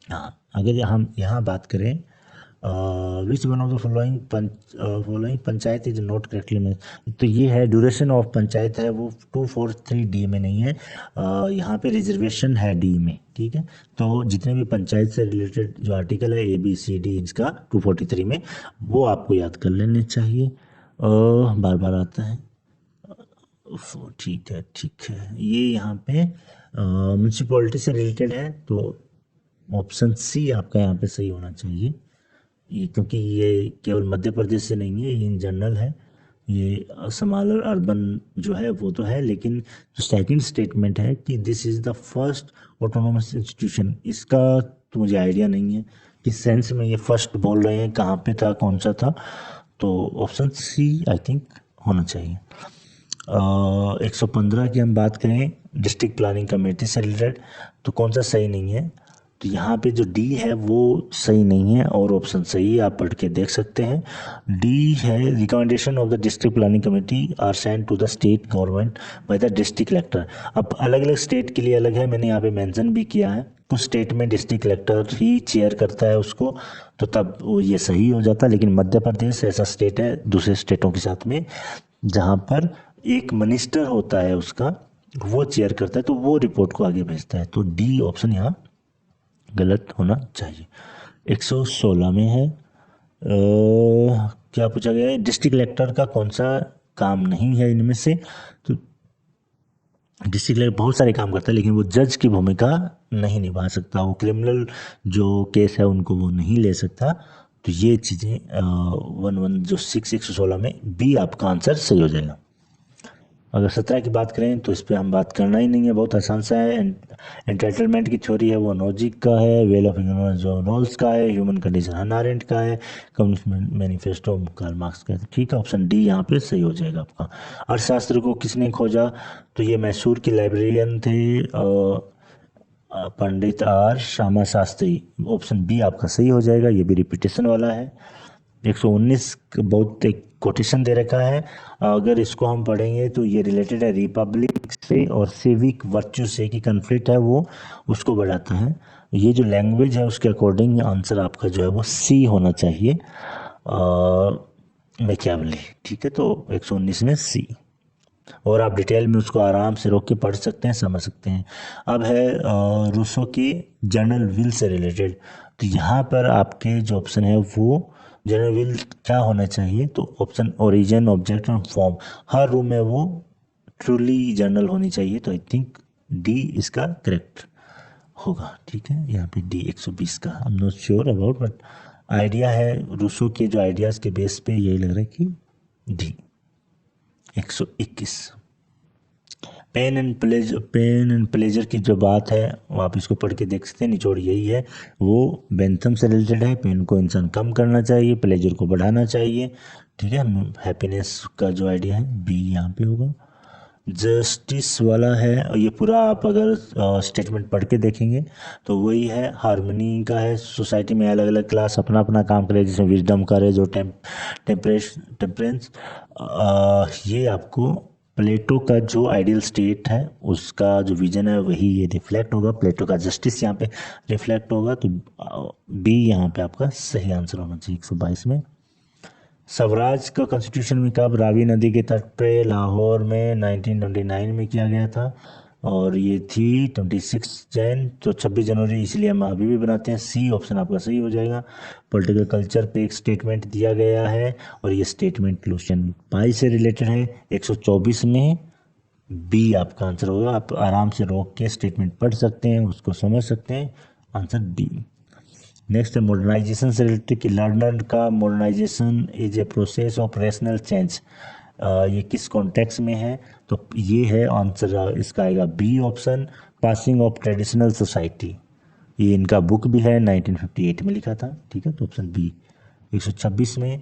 हाँ, अगर हम यहाँ बात करें which one of the following panchayat is not correctly में, तो ये है ड्यूरेशन ऑफ पंचायत है वो 243 डी में नहीं है, यहाँ पे रिजर्वेशन है डी में, ठीक है। तो जितने भी पंचायत से रिलेटेड जो आर्टिकल है ABCD इसका 243 में, वो आपको याद कर लेने चाहिए, बार बार आता है। ठीक है ठीक है, ये यहाँ पे म्यूनसिपॉलिटी से रिलेटेड है, तो ऑप्शन सी आपका यहाँ पे सही होना चाहिए, ये क्योंकि ये केवल मध्य प्रदेश से नहीं है, ये इन जनरल है, ये स्मॉलर अर्बन जो है वो तो है, लेकिन जो सेकंड स्टेटमेंट है कि this is the first autonomous institution, इसका तो मुझे आइडिया नहीं है किस सेंस में ये फर्स्ट बोल रहे हैं, कहाँ पे था, कौन सा था, तो ऑप्शन सी आई थिंक होना चाहिए। 115 की हम बात करें डिस्ट्रिक्ट प्लानिंग कमेटी से रिलेटेड, तो कौन सा सही नहीं है, तो यहाँ पे जो डी है वो सही नहीं है, और ऑप्शन सही है, आप पढ़ के देख सकते हैं। डी है recommendation of the district planning committee are send to the state government by the district collector. अब अलग अलग स्टेट के लिए अलग है, मैंने यहाँ पे मेंशन भी किया है, कुछ स्टेट में डिस्ट्रिक्ट कलेक्टर ही चेयर करता है उसको, तो तब वो ये सही हो जाता है, लेकिन मध्य प्रदेश ऐसा स्टेट है दूसरे स्टेटों के साथ में जहाँ पर एक मिनिस्टर होता है उसका, वो चेयर करता है, तो वो रिपोर्ट को आगे भेजता है, तो डी ऑप्शन यहाँ गलत होना चाहिए। 116 में है क्या पूछा गया है, डिस्ट्रिक्ट कलेक्टर का कौन सा काम नहीं है इनमें से, तो डिस्ट्रिक्ट कलेक्टर बहुत सारे काम करता है, लेकिन वो जज की भूमिका नहीं निभा सकता, वो क्रिमिनल जो केस है उनको वो नहीं ले सकता, तो ये चीज़ें 116 में बी आपका आंसर सही हो जाएगा। अगर 17 की बात करें तो इस पर हम बात करना ही नहीं है, बहुत आसान सा है। एंटाइटलमेंट की थ्योरी है वो नोजिक का है, वेल ऑफ इग्नोरेंस जो रॉल्स का है, ह्यूमन कंडीशन हन्ना अरेंट का है, कम्युनिस्ट मैनिफेस्टो कार्ल मार्क्स का है, ठीक है, ऑप्शन डी यहाँ पे सही हो जाएगा आपका। अर्थशास्त्र को किसने खोजा, तो ये मैसूर के लाइब्रेरियन थे Pandit R Shyama Shastri, option B आपका सही हो जाएगा, ये भी रिपीटेशन वाला है। 119 बहुत एक कोटेशन दे रखा है, अगर इसको हम पढ़ेंगे तो ये रिलेटेड है रिपब्लिक से और सिविक वर्च्यू से, कि कन्फ्लिक्ट है वो उसको बढ़ाता है, ये जो लैंग्वेज है उसके अकॉर्डिंग आंसर आपका जो है वो सी होना चाहिए, मैकियावेली, ठीक है, तो 119 में सी, और आप डिटेल में उसको आराम से रोक के पढ़ सकते हैं, समझ सकते हैं। अब है रूसो की जनरल विल से रिलेटेड, तो यहाँ पर आपके जो ऑप्शन है वो जनरल विल क्या होना चाहिए, तो ऑप्शन ओरिजिन ऑब्जेक्ट और फॉर्म, हर रूम में वो ट्रूली जनरल होनी चाहिए, तो आई थिंक डी इसका करेक्ट होगा, ठीक है, यहाँ पे डी 120 का, आई am not sure about, but idea है रूसो के जो आइडियाज़ के बेस पे यही लग रहा है कि डी। 121 पेन एंड प्लेजर की जो बात है वो आप इसको पढ़ के देख सकते हैं, निचोड़ यही है, वो बेंथम से रिलेटेड है, पेन को इंसान कम करना चाहिए, प्लेजर को बढ़ाना चाहिए, ठीक है, हैप्पीनेस का जो आइडिया है बी यहाँ पे होगा। जस्टिस वाला है, और ये पूरा आप अगर स्टेटमेंट पढ़ के देखेंगे तो वही है, हार्मनी का है, सोसाइटी में अलग अलग क्लास अपना अपना काम करे, जिसमें विजडम करे, जो टेम्परेंस, ये आपको प्लेटो का जो आइडियल स्टेट है उसका जो विजन है वही ये रिफ्लेक्ट होगा, प्लेटो का जस्टिस यहाँ पे रिफ्लेक्ट होगा। तो बी यहाँ पे आपका सही आंसर होना चाहिए 122 में। स्वराज का कॉन्स्टिट्यूशन में कब, रावी नदी के तट पे लाहौर में 1929 में किया गया था, और ये थी 26 जैन, तो 26 जनवरी, इसलिए हम अभी भी बनाते हैं। सी ऑप्शन आपका सही हो जाएगा। पॉलिटिकल कल्चर पे एक स्टेटमेंट दिया गया है और ये स्टेटमेंट लुशियन पाई से रिलेटेड है 124 में। बी आपका आंसर होगा। आप आराम से रोक के स्टेटमेंट पढ़ सकते हैं, उसको समझ सकते हैं। Answer D. नेक्स्ट है मॉडर्नाइजेशन से रिलेटेड कि लर्नर का modernisation is a process of rational change, ये किस कॉन्टेक्स्ट में है, तो ये है आंसर इसका आएगा B option, passing of traditional society. ये इनका बुक भी है, 1958 में लिखा था, ठीक है, तो ऑप्शन बी। 126 में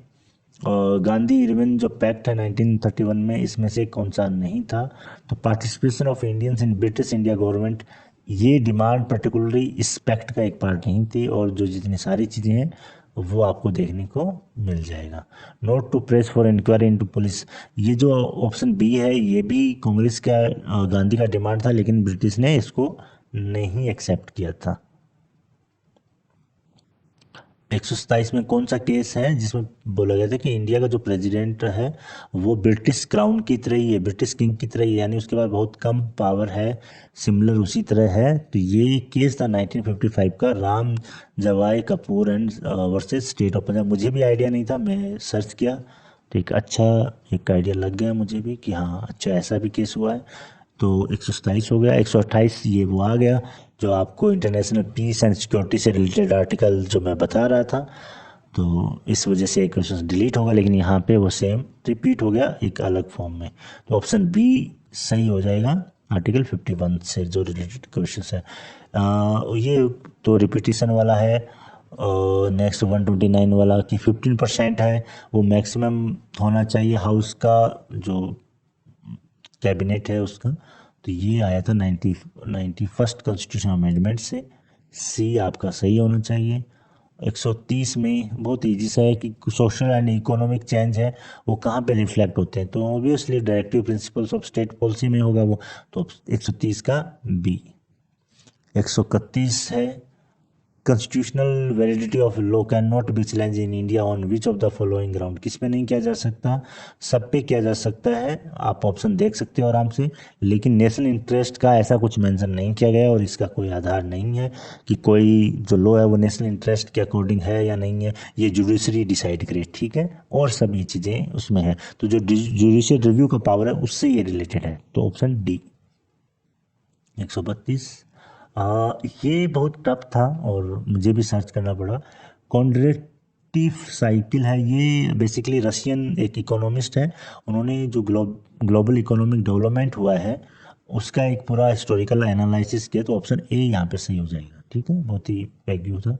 गांधी इरविन जो पैक्ट है 1931 में, इसमें से कौन सा नहीं था, तो participation of Indians in British India government, ये डिमांड पर्टिकुलरली इस पैक्ट का एक पार्ट नहीं थी, और जो जितनी सारी चीज़ें हैं वो आपको देखने को मिल जाएगा। Note to press for inquiry into police, ये जो ऑप्शन बी है ये भी कांग्रेस का गांधी का डिमांड था, लेकिन ब्रिटिश ने इसको नहीं एक्सेप्ट किया था। 127 में कौन सा केस है जिसमें बोला गया था कि इंडिया का जो प्रेसिडेंट है वो ब्रिटिश क्राउन की तरह ही है, ब्रिटिश किंग की तरह ही है, यानी उसके पास बहुत कम पावर है, सिमिलर उसी तरह है। तो ये केस था 1955 का, Ram Jawaya Kapur and versus state of Punjab. मुझे भी आइडिया नहीं था, मैं सर्च किया तो एक अच्छा एक आइडिया लग गया मुझे भी कि हाँ अच्छा ऐसा भी केस हुआ है। तो 127 हो गया। 128 ये वो आ गया जो आपको इंटरनेशनल पीस एंड सिक्योरिटी से रिलेटेड आर्टिकल जो मैं बता रहा था, तो इस वजह से एक क्वेश्चन डिलीट होगा, लेकिन यहाँ पे वो सेम रिपीट हो गया एक अलग फॉर्म में, तो ऑप्शन बी सही हो जाएगा। आर्टिकल 51 से जो रिलेटेड क्वेश्चन है ये तो रिपीटिशन वाला है। नेक्स्ट 129 वाला कि 15% है वो मैक्सिमम होना चाहिए हाउस का जो कैबिनेट है उसका, तो ये आया था 91st कॉन्स्टिट्यूशन अमेंडमेंट से। सी आपका सही होना चाहिए। 130 में बहुत ईजी सा है कि सोशल एंड इकोनॉमिक चेंज है वो कहाँ पे रिफ्लेक्ट होते हैं, तो obviously directive principles of state policy में होगा वो, तो 130 का बी। 131 है constitutional validity of law can not B challenge in India on which of the following ground, किस पे नहीं किया जा सकता, सब पे किया जा सकता है। आप ऑप्शन देख सकते हो आराम से, लेकिन नेशनल इंटरेस्ट का ऐसा कुछ मेंशन नहीं किया गया और इसका कोई आधार नहीं है कि कोई जो लॉ है वो नेशनल इंटरेस्ट के अकॉर्डिंग है या नहीं है, ये जुडिशरी डिसाइड करे, ठीक है, और सभी चीज़ें उसमें है, तो जो जुडिशियल रिव्यू का पावर है उससे ये रिलेटेड है, तो ऑप्शन डी। 132 ये बहुत टफ था और मुझे भी सर्च करना पड़ा। कॉन्ड्रेटिव साइकिल है, ये बेसिकली रशियन एक इकोनॉमिस्ट है, उन्होंने जो ग्लोबल इकोनॉमिक डेवलपमेंट हुआ है उसका एक पूरा हिस्टोरिकल एनालिसिस किया, तो ऑप्शन ए यहाँ पे सही हो जाएगा, ठीक है, बहुत ही वैग्यू था।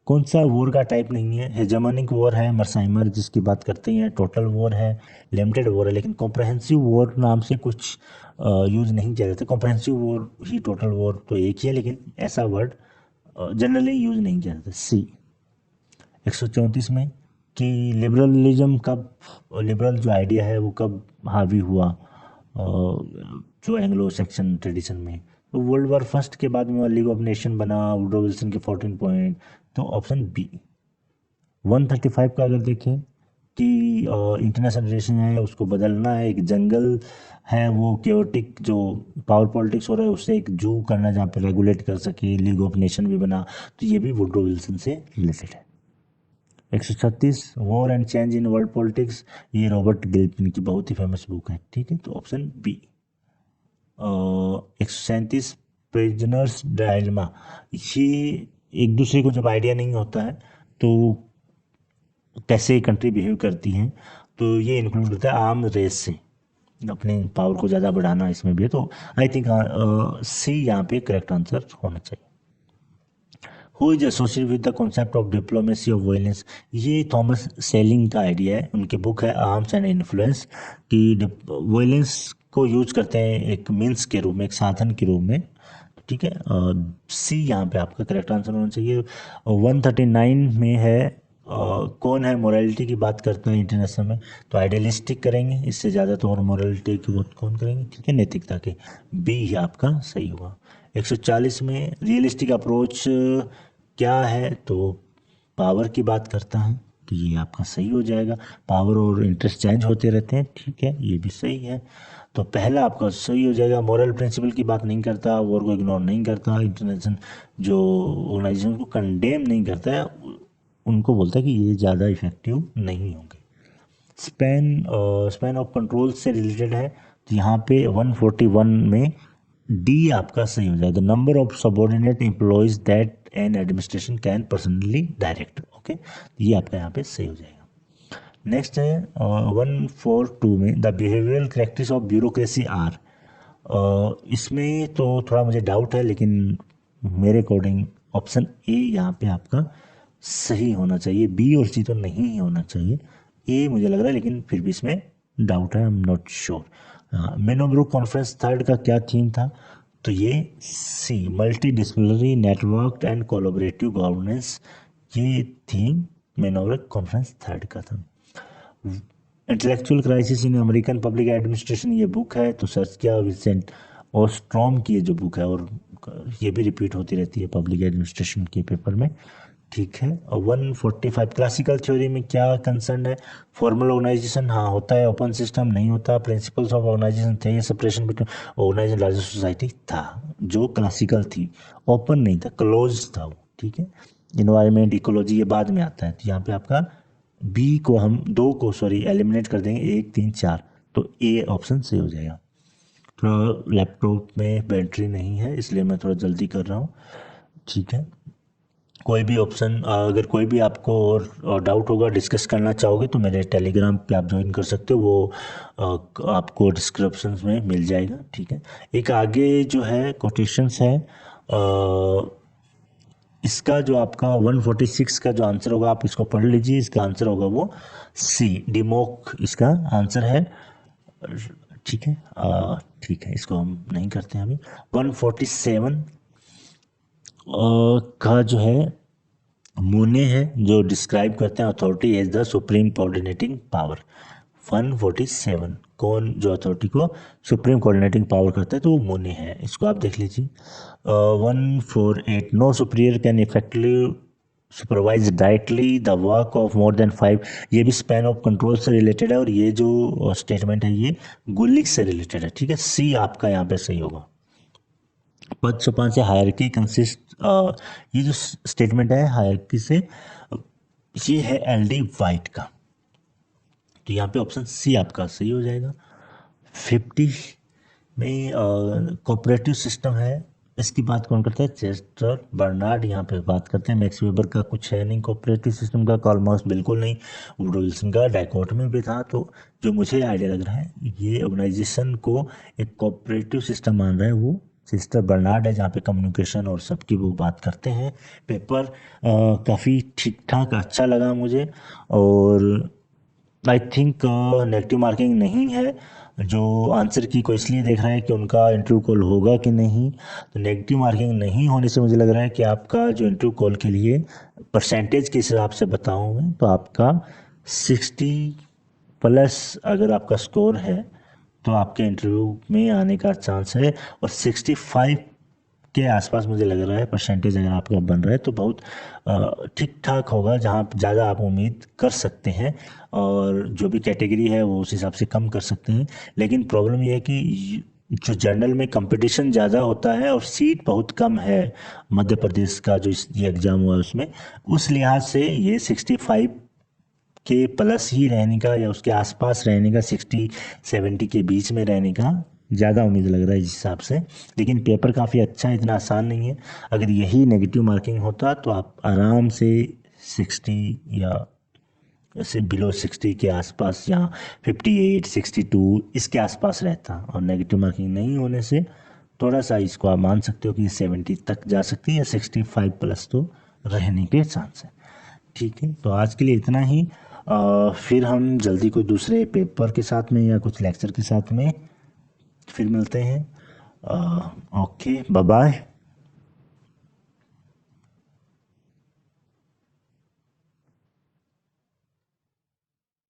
कौन सा वॉर का टाइप नहीं है, हेजेमोनिक वॉर है, मरसाइमर जिसकी बात करते हैं, टोटल वॉर है, लिमिटेड वॉर है, लेकिन कॉम्प्रहेंसिव वॉर नाम से कुछ यूज़ नहीं किया जाता। कॉम्प्रहेंसिव वॉर ही, टोटल वॉर तो एक ही है, लेकिन ऐसा वर्ड जनरली यूज़ नहीं किया जाता। सी। 134 में कि लिबरलिज्म कब, लिबरल जो आइडिया है वो कब हावी हुआ जो एंग्लो सेक्शन ट्रेडिशन में, तो वर्ल्ड वॉर फर्स्ट के बाद में लीग ऑफ नेशन बना, वुडरो विल्सन के 14 पॉइंट, तो ऑप्शन बी। 135 का अगर देखें कि इंटरनेशनल रिलेशन है उसको बदलना है, एक जंगल है वो केओटिक जो पावर पॉलिटिक्स हो रहा है उससे एक जू करना जहाँ पे रेगुलेट कर सके, लीग ऑफ नेशन भी बना, तो ये भी वुडरो विल्सन से रिलेटेड है। 136 war and change in world politics, ये रॉबर्ट गिल्पिन की बहुत ही फेमस बुक है, ठीक है, तो ऑप्शन बी। 137 प्रिजनर्स डायलमा, ये एक दूसरे को जब आइडिया नहीं होता है तो कैसे कंट्री बिहेव करती हैं, तो ये इंक्लूड होता है आर्म रेस से अपने पावर को ज़्यादा बढ़ाना, इसमें भी है, तो आई थिंक सी यहाँ पे करेक्ट आंसर होना चाहिए। Who is associated with the concept of diplomacy of violence, ये थॉमस सेलिंग का आइडिया है, उनकी बुक है आर्म्स एंड इन्फ्लुएंस, कि वायलेंस को यूज करते हैं एक मीन्स के रूप में, एक साधन के रूप में, ठीक है। सी यहाँ पे आपका करेक्ट आंसर होना चाहिए। 139 में है कौन है मोरालिटी की बात करते हैं इंटरनेशनल में, तो आइडियलिस्टिक करेंगे, इससे ज़्यादा तो और मोरालिटी की बात कौन करेंगे, ठीक है, नैतिकता के। बी ही आपका सही होगा। 140 में रियलिस्टिक अप्रोच क्या है, तो पावर की बात करता है, तो ये आपका सही हो जाएगा। पावर और इंटरेस्ट चेंज होते रहते हैं, ठीक है, ये भी सही है। तो पहला आपका सही हो जाएगा। मॉरल प्रिंसिपल की बात नहीं करता, वॉर को इग्नोर नहीं करता, इंटरनेशनल जो ऑर्गेनाइजेशन को कंडेम नहीं करता है, उनको बोलता है कि ये ज़्यादा इफेक्टिव नहीं होंगे। स्पैन ऑफ कंट्रोल से रिलेटेड है, तो यहाँ पे 141 में डी आपका सही हो जाएगा। The number of subordinate employees that an administration can personally direct, okay, ये आपका यहाँ पे सही हो जाएगा। नेक्स्ट है 142 में the behavioural characteristics of bureaucracy are. इसमें तो थोड़ा मुझे डाउट है, लेकिन मेरे अकॉर्डिंग ऑप्शन ए यहाँ पे आपका सही होना चाहिए, बी और सी तो नहीं ही होना चाहिए, ए मुझे लग रहा है, लेकिन फिर भी इसमें डाउट है, I am not sure. Minnowbrook conference third का क्या थीम था, तो ये C multidisciplinary network and collaborative governance, ये थीम मेनोब्रुक कॉन्फ्रेंस थर्ड का था। Intellectual crisis in American public administration, ये बुक है, तो सर्च किया विंसेंट ओस्ट्रॉम की ये जो बुक है, और ये भी रिपीट होती रहती है पब्लिक एडमिनिस्ट्रेशन के पेपर में, ठीक है। और 145 क्लासिकल थ्योरी में क्या कंसर्न है, फॉर्मल ऑर्गेनाइजेशन हाँ होता है, ओपन सिस्टम नहीं होता, प्रिंसिपल्स ऑफ ऑर्गेनाइजेशन थे, separation between organisation larger society था, जो क्लासिकल थी, ओपन नहीं था, क्लोज था वो, ठीक है। इन्वायरमेंट इकोलॉजी ये बाद में आता है, तो यहाँ पे आपका बी को हम दो को एलिमिनेट कर देंगे, 1 3 4, तो ए ऑप्शन सही हो जाएगा। थोड़ा लैपटॉप में बैटरी नहीं है, इसलिए मैं थोड़ा जल्दी कर रहा हूँ, ठीक है। कोई भी ऑप्शन अगर कोई भी आपको और डाउट होगा, डिस्कस करना चाहोगे, तो मेरे टेलीग्राम पे आप ज्वाइन कर सकते हो, वो आपको डिस्क्रिप्शन में मिल जाएगा, ठीक है। एक आगे जो है कोटेशंस है, इसका जो आपका 146 का जो आंसर होगा, आप इसको पढ़ लीजिए, इसका आंसर होगा वो सी डिमोक, इसका आंसर है, ठीक है। ठीक है, इसको हम नहीं करते हैं अभी। 147 का जो है मोने है, जो डिस्क्राइब करते हैं authority as the supreme coordinating power. 147 कौन जो अथॉरिटी को सुप्रीम कोऑर्डिनेटिंग पावर करता है, तो वो मोने है, इसको आप देख लीजिए। 148 no superior can effectively supervise directly the work of more than 5, ये भी स्पैन ऑफ कंट्रोल से रिलेटेड है, और ये जो स्टेटमेंट है ये गुलिक से रिलेटेड है, ठीक है। सी आपका यहाँ पे सही होगा। पद सोपान से हायरकी कंसिस्ट, ये जो स्टेटमेंट है हायरकी से, ये है एलडी वाइट का, तो यहाँ पे ऑप्शन सी आपका सही हो जाएगा। 50 में कोऑपरेटिव सिस्टम है, इसकी बात कौन करता है, चेस्टर बर्नार्ड यहाँ पे बात करते हैं। मैक्स वेबर का कुछ है नहीं कोऑपरेटिव सिस्टम का, कार्ल मार्क्स बिल्कुल नहीं, वुडरो विल्सन का डायकोटमी भी था। तो जो मुझे आइडिया लग रहा है, ये ऑर्गेनाइजेशन को एक कोऑपरेटिव सिस्टम मान रहा है, वो सिस्टर बर्नार्ड है, जहाँ पे कम्युनिकेशन और सबकी वो बात करते हैं। पेपर काफ़ी ठीक ठाक अच्छा लगा मुझे, और आई थिंक नेगेटिव मार्किंग नहीं है। जो आंसर की को इसलिए देख रहे हैं कि उनका इंटरव्यू कॉल होगा कि नहीं, तो नेगेटिव मार्किंग नहीं होने से मुझे लग रहा है कि आपका जो इंटरव्यू कॉल के लिए परसेंटेज के हिसाब से बताऊँ मैं, तो आपका 60+ अगर आपका स्कोर है, तो आपके इंटरव्यू में आने का चांस है। और 65 के आसपास मुझे लग रहा है परसेंटेज अगर आपका बन रहा है, तो बहुत ठीक ठाक होगा, जहाँ ज़्यादा आप उम्मीद कर सकते हैं, और जो भी कैटेगरी है वो उस हिसाब से कम कर सकते हैं। लेकिन प्रॉब्लम ये है कि जो जनरल में कंपटीशन ज़्यादा होता है और सीट बहुत कम है, मध्य प्रदेश का जो ये एग्ज़ाम हुआ उसमें, उस लिहाज से ये 65 के प्लस ही रहने का, या उसके आसपास रहने का, 60-70 के बीच में रहने का ज़्यादा उम्मीद लग रहा है इस हिसाब से। लेकिन पेपर काफ़ी अच्छा है, इतना आसान नहीं है। अगर यही नेगेटिव मार्किंग होता तो आप आराम से 60 या ऐसे बिलो 60 के आसपास, या 58 62 इसके आसपास रहता, और नेगेटिव मार्किंग नहीं होने से थोड़ा सा इसको आप मान सकते हो कि 70 तक जा सकती है, या 65+ तो रहने के चांस है, ठीक है। तो आज के लिए इतना ही, फिर हम जल्दी कोई दूसरे पेपर के साथ में या कुछ लेक्चर के साथ में फिर मिलते हैं। Okay, bye bye.